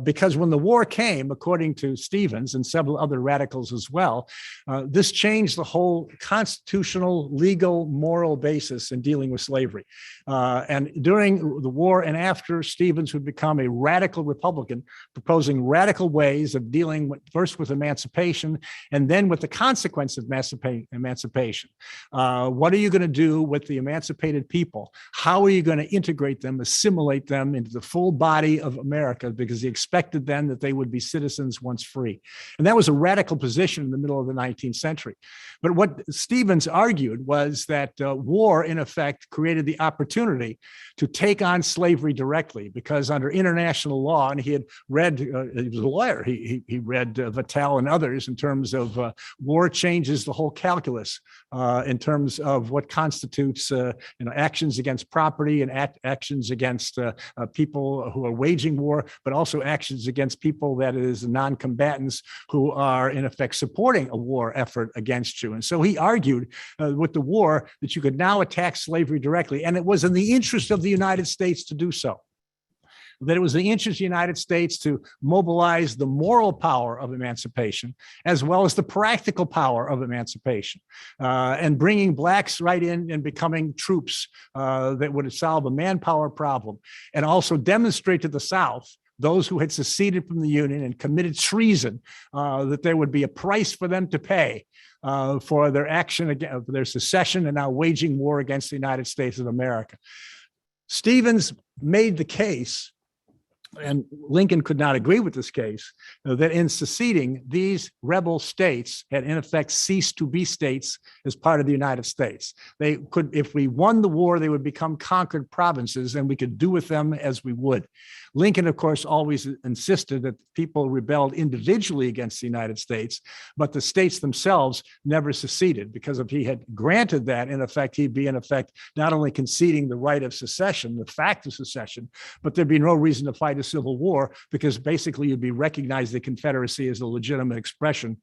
Because when the war came, according to Stevens and several other radicals as well, this changed the whole constitutional, legal, moral basis in dealing with slavery. And during the war and after, Stevens would become a radical Republican, proposing radical ways of dealing first with emancipation and then with the consequence of emancipation. What are you going to do with the emancipated people? How are you going to integrate them, assimilate them into the full body of America? Because he expected then that they would be citizens once free. And that was a radical position in the middle of the 19th century. But what Stevens argued was that war, in effect, created the opportunity to take on slavery directly, because under international law, and he had read, he was a lawyer, he read Vattel and others in terms of war changes the whole calculus in terms of what constitutes actions against property and actions against people who are waging war, but also actions against people, that is, non-combatants who are in effect supporting a war effort against you. And so he argued with the war that you could now attack slavery directly, and it was in the interest of the United States to do so. That it was the interest of the United States to mobilize the moral power of emancipation as well as the practical power of emancipation, and bringing blacks right in and becoming troops that would solve a manpower problem, and also demonstrate to the South, those who had seceded from the Union and committed treason, that there would be a price for them to pay for their action, for their secession and now waging war against the United States of America. Stevens made the case, and Lincoln could not agree with this case, that in seceding, these rebel states had in effect ceased to be states as part of the United States. They could, if we won the war, they would become conquered provinces and we could do with them as we would. Lincoln, of course, always insisted that people rebelled individually against the United States, but the states themselves never seceded, because if he had granted that, in effect, he'd be in effect not only conceding the right of secession, the fact of secession, but there'd be no reason to fight a civil war, because basically you'd be recognizing the Confederacy as a legitimate expression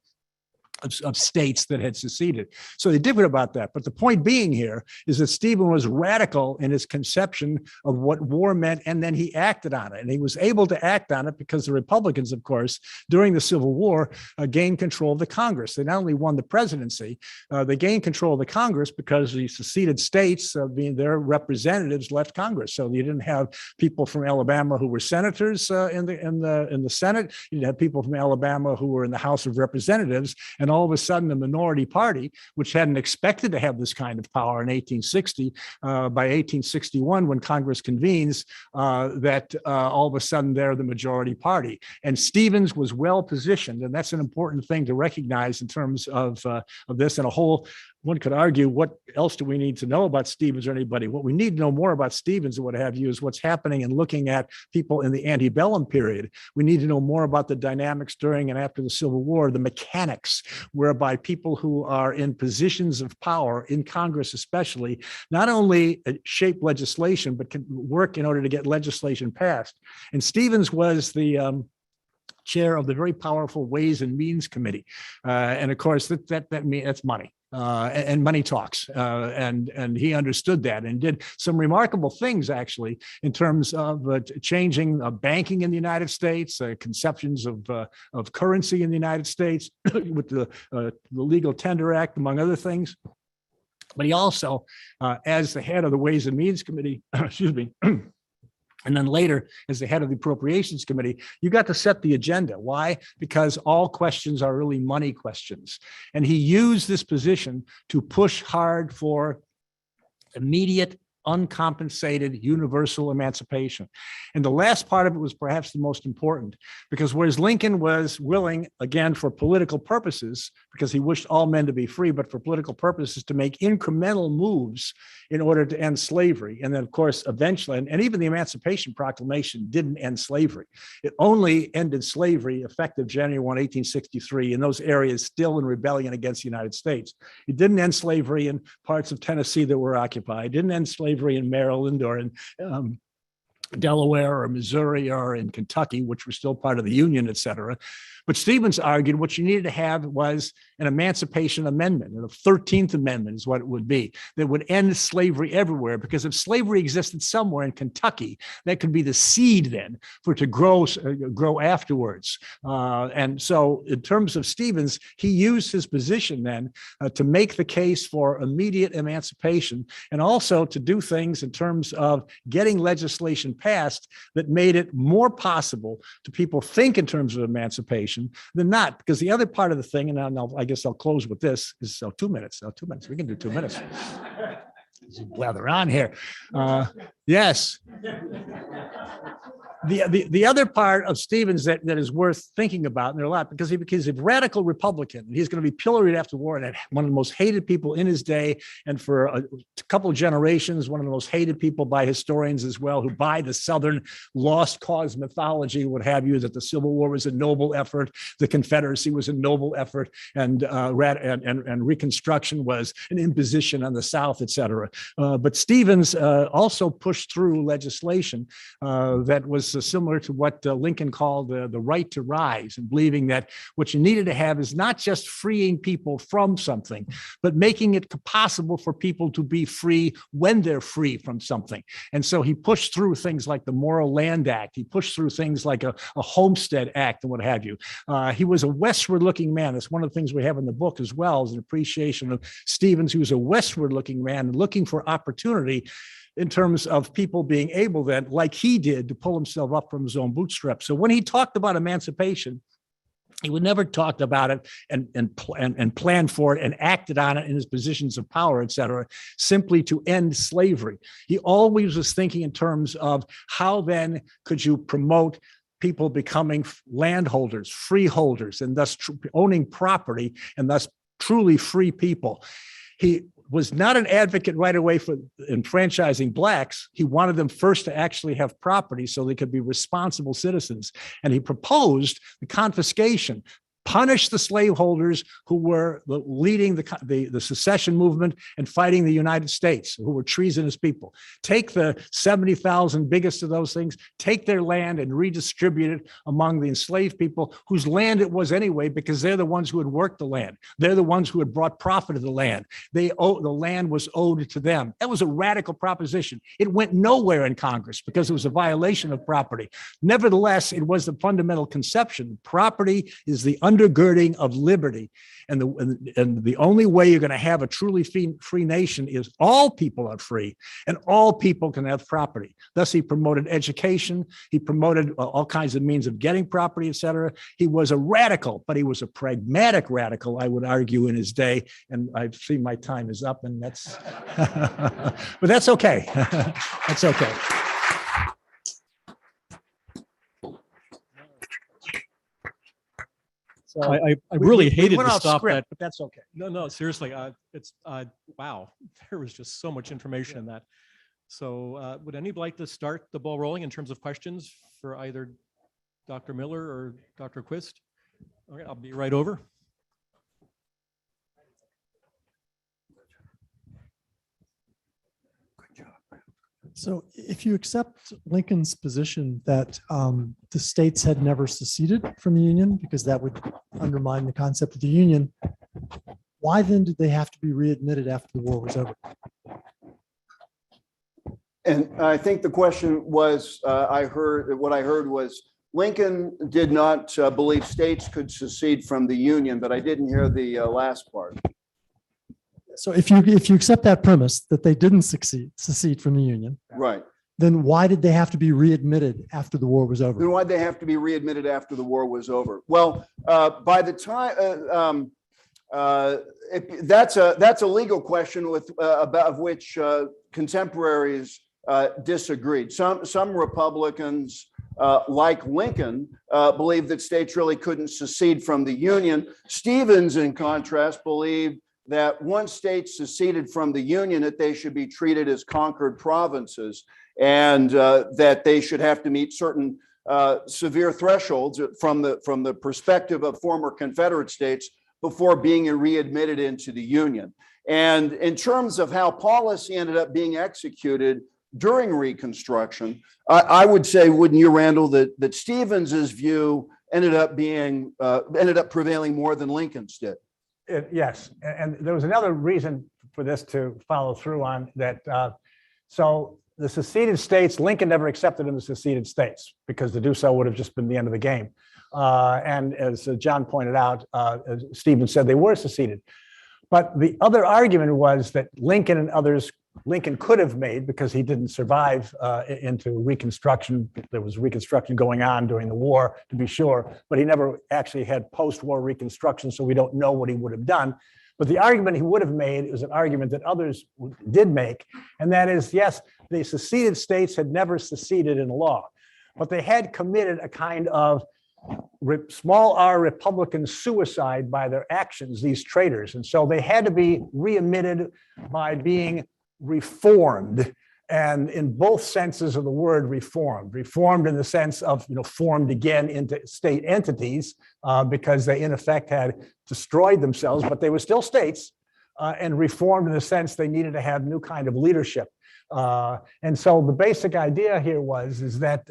of states that had seceded. So they differed about that. But the point being here is that Stephen was radical in his conception of what war meant, and then he acted on it. And he was able to act on it because the Republicans, of course, during the Civil War, gained control of the Congress. They not only won the presidency, they gained control of the Congress because the seceded states, being their representatives, left Congress. So you didn't have people from Alabama who were senators in the Senate. You didn't have people from Alabama who were in the House of Representatives. And all of a sudden, the minority party, which hadn't expected to have this kind of power in 1860, by 1861, when Congress convenes, that all of a sudden they're the majority party. And Stevens was well positioned, and that's an important thing to recognize in terms of this. And one could argue, what else do we need to know about Stevens or anybody? What we need to know more about Stevens and what have you is what's happening and looking at people in the antebellum period. We need to know more about the dynamics during and after the Civil War, the mechanics whereby people who are in positions of power in Congress especially, not only shape legislation, but can work in order to get legislation passed. And Stevens was the chair of the very powerful Ways and Means Committee. And of course, that's money. And money talks, and he understood that and did some remarkable things actually in terms of changing banking in the United States, conceptions of currency in the United States with the Legal Tender Act, among other things. But he also, as the head of the Ways and Means Committee, excuse me. And then later, as the head of the Appropriations Committee, you got to set the agenda. Why? Because all questions are really money questions. And he used this position to push hard for immediate, uncompensated, universal emancipation. And the last part of it was perhaps the most important, because whereas Lincoln was willing, again, for political purposes, because he wished all men to be free, but for political purposes to make incremental moves in order to end slavery. And then, of course, eventually, and even the Emancipation Proclamation didn't end slavery. It only ended slavery effective January 1, 1863, in those areas still in rebellion against the United States. It didn't end slavery in parts of Tennessee that were occupied. It didn't end slavery in Maryland or in Delaware or Missouri or in Kentucky, which were still part of the Union, et cetera. But Stevens argued what you needed to have was an Emancipation Amendment, and the 13th Amendment is what it would be, that would end slavery everywhere, because if slavery existed somewhere in Kentucky, that could be the seed then for it to grow afterwards. And so in terms of Stevens, he used his position then to make the case for immediate emancipation, and also to do things in terms of getting legislation passed that made it more possible to people think in terms of emancipation than not. Because the other part of the thing, and I guess I'll close with this, is 2 minutes. 2 minutes. We can do 2 minutes. Blather on here. Yes. The other part of Stevens that is worth thinking about, and there are a lot, because he's a radical Republican, and he's going to be pilloried after the war, and one of the most hated people in his day, and for a couple of generations, one of the most hated people by historians as well, who buy the Southern lost cause mythology, what have you, that the Civil War was a noble effort, the Confederacy was a noble effort, and Reconstruction was an imposition on the South, et cetera. But Stevens also pushed through legislation that was similar to what Lincoln called the right to rise, and believing that what you needed to have is not just freeing people from something, but making it possible for people to be free when they're free from something. And so he pushed through things like the Morrill Land Act. He pushed through things like a Homestead Act and what have you. He was a westward-looking man. That's one of the things we have in the book as well, is an appreciation of Stevens, who was a westward-looking man looking for opportunity in terms of people being able then, like he did, to pull himself up from his own bootstraps. So when he talked about emancipation, he would never talk about it and plan for it and acted on it in his positions of power, et cetera, simply to end slavery. He always was thinking in terms of how then could you promote people becoming landholders, freeholders, and thus owning property, and thus truly free people. He was not an advocate right away for enfranchising blacks. He wanted them first to actually have property so they could be responsible citizens. And he proposed the confiscation Punish the slaveholders who were leading the secession movement and fighting the United States, who were treasonous people. Take the 70,000 biggest of those things, take their land and redistribute it among the enslaved people whose land it was anyway, because they're the ones who had worked the land. They're the ones who had brought profit to the land. The land was owed to them. That was a radical proposition. It went nowhere in Congress because it was a violation of property. Nevertheless, it was the fundamental conception. Property is the undergirding of liberty. And the only way you're going to have a truly free nation is all people are free and all people can have property. Thus, he promoted education. He promoted all kinds of means of getting property, et cetera. He was a radical, but he was a pragmatic radical, I would argue, in his day. And I see my time is up, and that's, but that's okay. That's okay. So I really we hated went to off stop script, that. but that's okay. No, seriously, wow, there was just so much information in that. So would anybody like to start the ball rolling in terms of questions for either Dr. Miller or Dr. Quist? Okay, I'll be right over. So if you accept Lincoln's position that the states had never seceded from the Union, because that would undermine the concept of the Union, why then did they have to be readmitted after the war was over? And I think the question was, what I heard was Lincoln did not believe states could secede from the Union, but I didn't hear the last part. So if you accept that premise that they didn't secede from the Union, Right. then why did they have to be readmitted after the war was over? Then why'd they have to be readmitted after the war was over? Well, by the time that's a legal question about which contemporaries disagreed. Some Republicans, like Lincoln, believed that states really couldn't secede from the Union. Stevens, in contrast, believed that once states seceded from the Union, that they should be treated as conquered provinces, and that they should have to meet certain severe thresholds from the perspective of former Confederate states before being readmitted into the Union. And in terms of how policy ended up being executed during Reconstruction, I would say, wouldn't you, Randall, that Stevens's view ended up prevailing more than Lincoln's did? Yes, and there was another reason for this to follow through on that. So the seceded states, Lincoln never accepted them as seceded states because to do so would have just been the end of the game. And as John pointed out, as Stevens said, they were seceded. But the other argument was that Lincoln could have made, because he didn't survive into Reconstruction. There was Reconstruction going on during the war, to be sure, but he never actually had post-war Reconstruction, so we don't know what he would have done. But the argument he would have made is an argument that others did make, and that is, yes, the seceded states had never seceded in law, but they had committed a kind of small r Republican suicide by their actions, these traitors. And so they had to be readmitted by being reformed, and in both senses of the word reformed in the sense of, formed again into state entities, because they in effect had destroyed themselves, but they were still states, and reformed in the sense they needed to have new kind of leadership. And so the basic idea here is that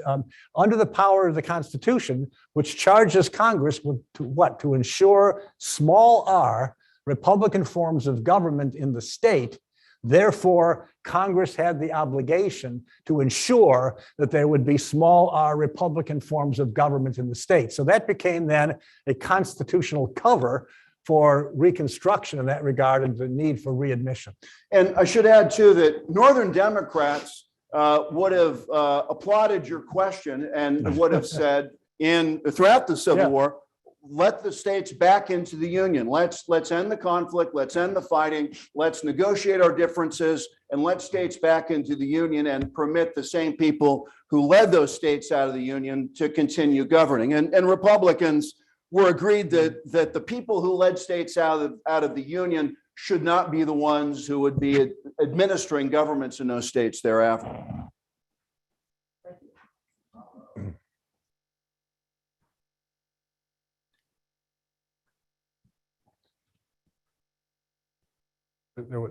under the power of the Constitution, which charges Congress to ensure small r Republican forms of government in the state. Therefore, Congress had the obligation to ensure that there would be small r Republican forms of government in the state. So that became then a constitutional cover for Reconstruction in that regard and the need for readmission. And I should add, too, that Northern Democrats would have applauded your question and would have said throughout the Civil War, let the states back into the Union. Let's end the conflict. Let's end the fighting. Let's negotiate our differences and let states back into the Union and permit the same people who led those states out of the Union to continue governing. And Republicans were agreed that the people who led states out of the Union should not be the ones who would be administering governments in those states thereafter.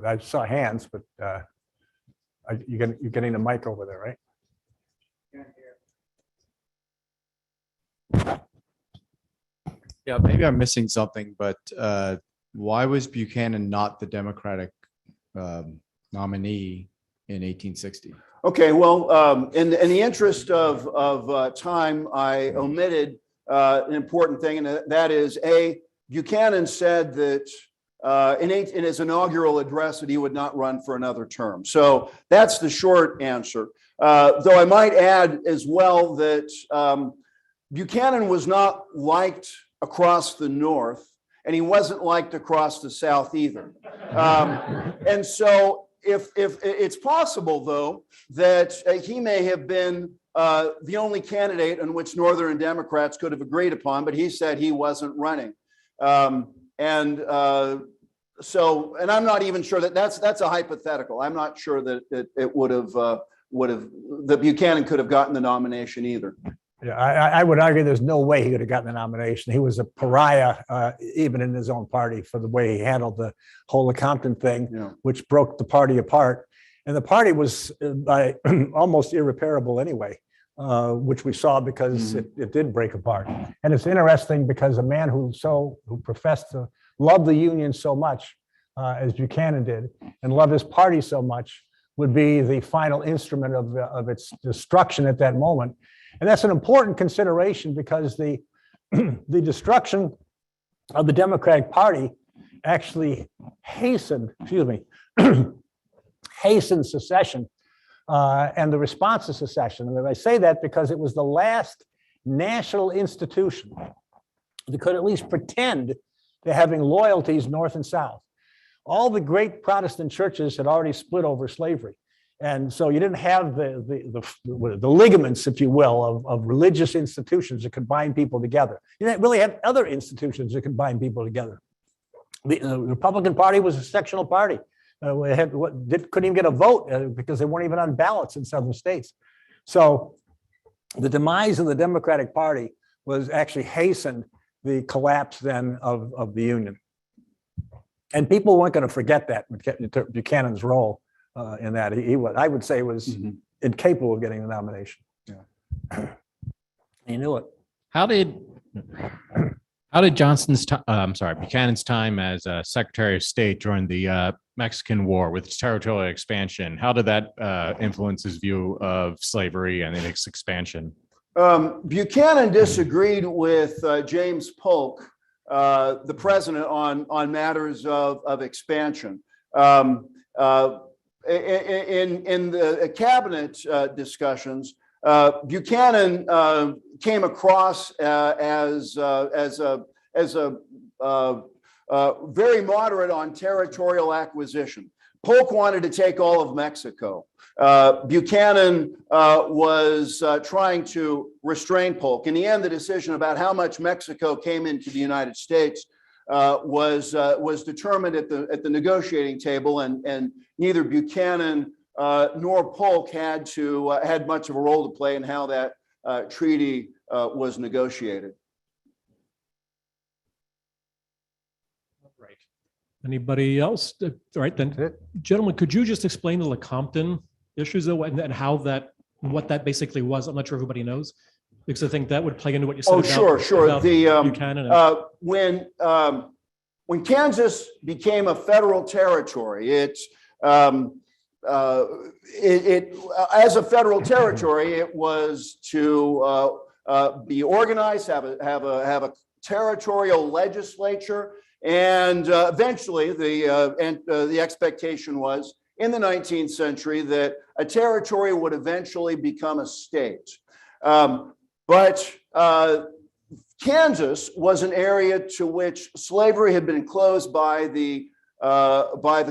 I saw hands, but you're getting the mic over there, right? Yeah, maybe I'm missing something, but why was Buchanan not the Democratic nominee in 1860? Okay, well, in the interest of time, I omitted an important thing, and that is, Buchanan said that in his inaugural address that he would not run for another term. So that's the short answer. Though I might add as well that Buchanan was not liked across the North, and he wasn't liked across the South either. And so if it's possible, though, that he may have been the only candidate on which Northern Democrats could have agreed upon, but he said he wasn't running. And I'm not even sure that's a hypothetical. I'm not sure that it would have that Buchanan could have gotten the nomination either. Yeah, I would argue there's no way he could have gotten the nomination. He was a pariah, even in his own party, for the way he handled the whole Lecompton thing, Yeah. which broke the party apart. And the party was almost irreparable anyway, which we saw because it did break apart. And it's interesting because a man who professed to love the Union so much, as Buchanan did, and love his party so much, would be the final instrument of its destruction at that moment. And that's an important consideration because the destruction of the Democratic Party actually hastened secession and the response to secession. And I say that because it was the last national institution that could at least pretend to having loyalties north and south. All the great Protestant churches had already split over slavery. And so you didn't have the ligaments, if you will, of religious institutions that could bind people together. You didn't really have other institutions that could bind people together. The Republican Party was a sectional party. Couldn't even get a vote because they weren't even on ballots in southern states. So the demise of the Democratic Party was actually hastened the collapse then of the Union. And people weren't going to forget that, Buchanan's role in that. I would say, was incapable of getting the nomination. Yeah. He knew it. How did Buchanan's time as Secretary of State during the Mexican War with its territorial expansion, how did that influence his view of slavery and its expansion? Buchanan disagreed with James Polk, the president, on matters of expansion. In the cabinet discussions, Buchanan came across as a very moderate on territorial acquisition. Polk wanted to take all of Mexico. Buchanan was trying to restrain Polk. In the end, the decision about how much Mexico came into the United States was determined at the negotiating table, and neither Buchanan nor Polk had much of a role to play in how that treaty was negotiated. Right. Anybody else? All right, then, gentlemen, could you just explain the Lecompton issues though, and what that basically was? I'm not sure everybody knows, because I think that would play into what you said. Oh, sure. About Buchanan. When Kansas became a federal territory, it as a federal territory, it was to be organized, have a territorial legislature, and eventually the expectation was in the 19th century that a territory would eventually become a state. But Kansas was an area to which slavery had been closed by the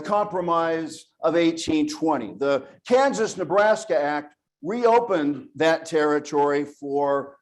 Compromise of 1820. The Kansas-Nebraska Act reopened that territory for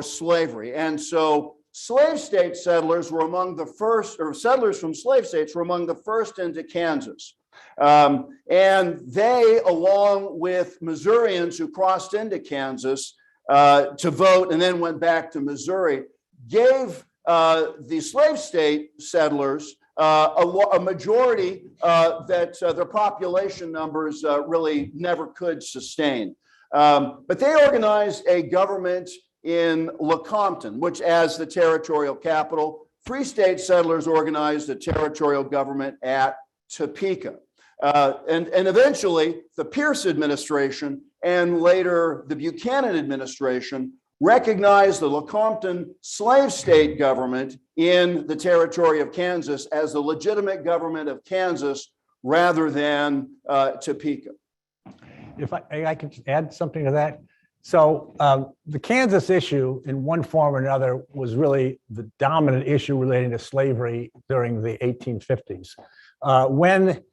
slavery, and so slave state settlers were among the first, or settlers from slave states were among the first into Kansas. And they, along with Missourians who crossed into Kansas to vote and then went back to Missouri, gave the slave state settlers a majority that their population numbers really never could sustain. But they organized a government in Lecompton, which as the territorial capital. Free State settlers organized a territorial government at Topeka. And eventually the Pierce administration and later the Buchanan administration recognized the Lecompton slave state government in the territory of Kansas as the legitimate government of Kansas rather than Topeka. If I could add something to that. So the Kansas issue in one form or another was really the dominant issue relating to slavery during the 1850s. When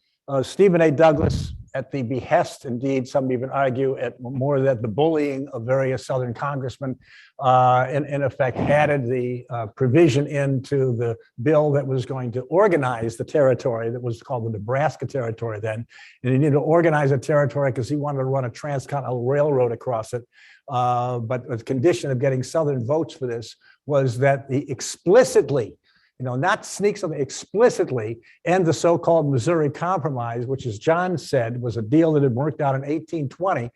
Stephen A. Douglas, at the behest, indeed, some even argue at more that the bullying of various Southern congressmen, in effect, added the provision into the bill that was going to organize the territory that was called the Nebraska Territory then. And he needed to organize a territory because he wanted to run a transcontinental railroad across it. But the condition of getting Southern votes for this was that he explicitly, not sneak something, explicitly end the so-called Missouri Compromise, which, as John said, was a deal that had worked out in 1820,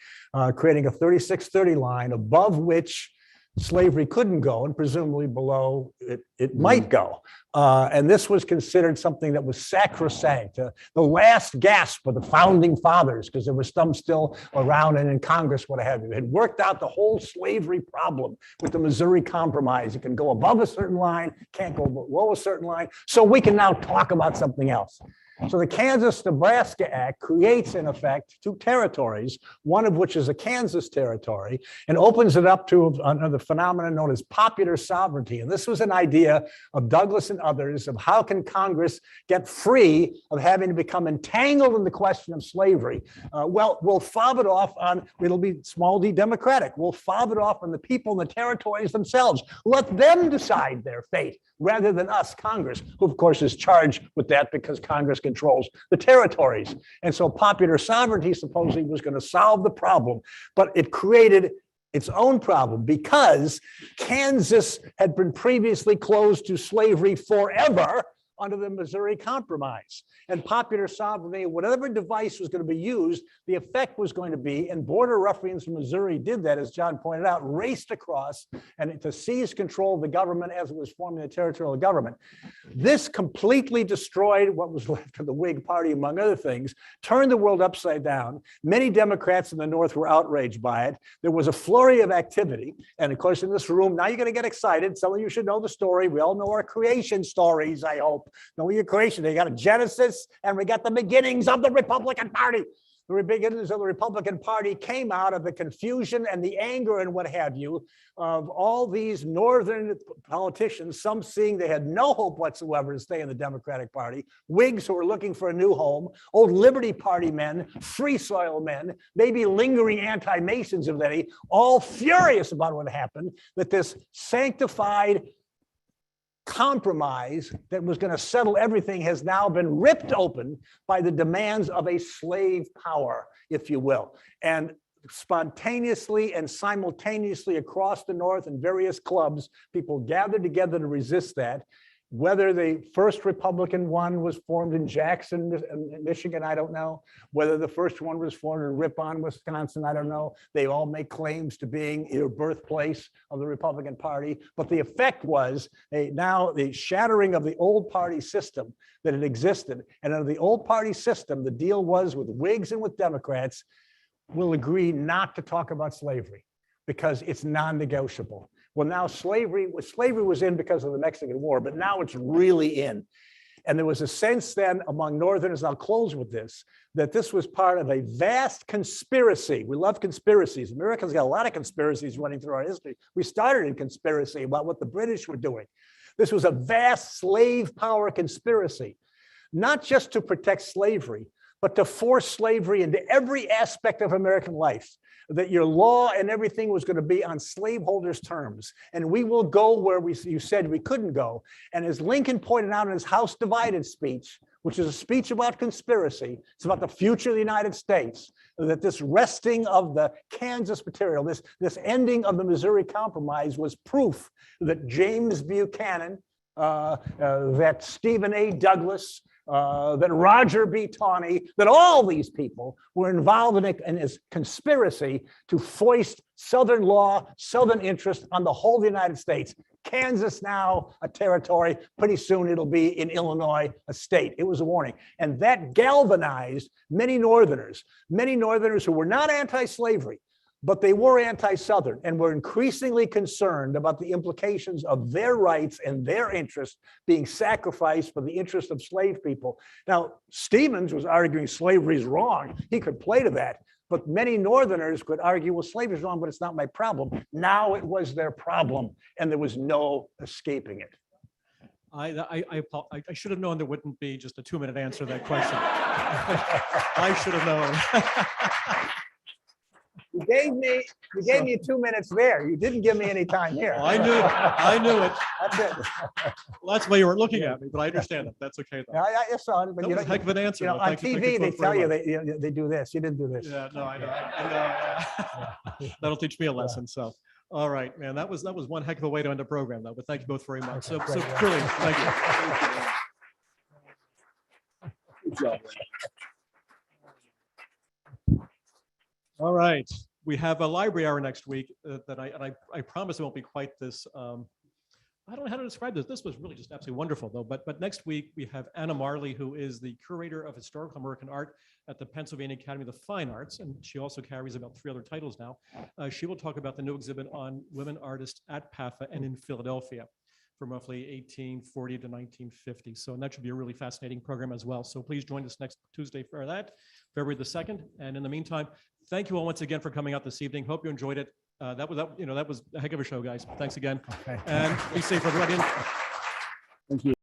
creating a 3630 line above which slavery couldn't go, and presumably below it might go. And this was considered something that was sacrosanct, the last gasp of the founding fathers, because there was some still around and in Congress, what have you. It had worked out the whole slavery problem with the Missouri Compromise. You can go above a certain line, can't go below a certain line. So we can now talk about something else. So the Kansas-Nebraska Act creates, in effect, two territories, one of which is a Kansas territory, and opens it up to another phenomenon known as popular sovereignty. And this was an idea of Douglas and others of how can Congress get free of having to become entangled in the question of slavery. Well, we'll fob it off on, it'll be small d democratic. We'll fob it off on the people in the territories themselves. Let them decide their fate rather than us, Congress, who of course is charged with that because Congress controls the territories. And so popular sovereignty supposedly was going to solve the problem, but it created its own problem because Kansas had been previously closed to slavery forever under the Missouri Compromise. And popular sovereignty, whatever device was going to be used, the effect was going to be, and border ruffians from Missouri did that, as John pointed out, raced across and to seize control of the government as it was forming the territorial government. This completely destroyed what was left of the Whig Party, among other things, turned the world upside down. Many Democrats in the North were outraged by it. There was a flurry of activity. And of course, in this room, now you're going to get excited. Some of you should know the story. We all know our creation stories, I hope. Know your creation. They got a Genesis, and we got the beginnings of the Republican Party. The beginnings of the Republican Party came out of the confusion and the anger and what have you of all these northern politicians, some seeing they had no hope whatsoever to stay in the Democratic Party, Whigs who were looking for a new home, old Liberty Party men, Free Soil men, maybe lingering anti-Masons of any, all furious about what happened, that this sanctified compromise that was going to settle everything has now been ripped open by the demands of a slave power, if you will. And spontaneously and simultaneously across the North in various clubs, people gathered together to resist that. Whether the first Republican one was formed in Jackson, Michigan, I don't know. Whether the first one was formed in Ripon, Wisconsin, I don't know. They all make claims to being your birthplace of the Republican Party. But the effect was now the shattering of the old party system that had existed. And under the old party system, the deal was with Whigs and with Democrats, will agree not to talk about slavery because it's non-negotiable. Well, now slavery was in because of the Mexican War, but now it's really in. And there was a sense then among Northerners, I'll close with this, that this was part of a vast conspiracy. We love conspiracies. America's got a lot of conspiracies running through our history. We started in conspiracy about what the British were doing. This was a vast slave power conspiracy, not just to protect slavery, but to force slavery into every aspect of American life, that your law and everything was going to be on slaveholders' terms. And we will go where you said we couldn't go. And as Lincoln pointed out in his House Divided speech, which is a speech about conspiracy, it's about the future of the United States, that this wresting of the Kansas material, this ending of the Missouri Compromise was proof that James Buchanan, that Stephen A. Douglas, that Roger B. Taney, that all these people were involved in this conspiracy to foist Southern law, Southern interest on the whole of the United States. Kansas now a territory. Pretty soon it'll be in Illinois a state. It was a warning. And that galvanized many Northerners who were not anti-slavery, but they were anti-Southern and were increasingly concerned about the implications of their rights and their interests being sacrificed for the interest of slave people. Now, Stevens was arguing slavery is wrong. He could play to that. But many Northerners could argue, well, slavery is wrong, but it's not my problem. Now it was their problem, and there was no escaping it. I should have known there wouldn't be just a 2-minute answer to that question. I should have known. You gave me 2 minutes there. You didn't give me any time here. Well, I knew it. That's it. Well, that's why you weren't looking at me, but I understand that. That's okay though. I saw it, but That was a heck of an answer. you know, though. on Thank you TV, they both tell very you much. they do this. You didn't do this. Yeah, no, I know. That'll teach me a lesson. So, all right, man, that was one heck of a way to end the program, though. But thank you both very much. So brilliant. Thank you. Good job. All right, we have a library hour next week that I promise it won't be quite this. I don't know how to describe this. This was really just absolutely wonderful, though. But next week we have Anna Marley, who is the curator of historical American art at the Pennsylvania Academy of the Fine Arts, and she also carries about 3 other titles now. She will talk about the new exhibit on women artists at PAFA and in Philadelphia from roughly 1840 to 1950. So and that should be a really fascinating program as well. So please join us next Tuesday for that, February the 2nd. And in the meantime, thank you all once again for coming out this evening. Hope you enjoyed it. That was a heck of a show, guys. Thanks again. Okay. And be safe, everybody. Thank you.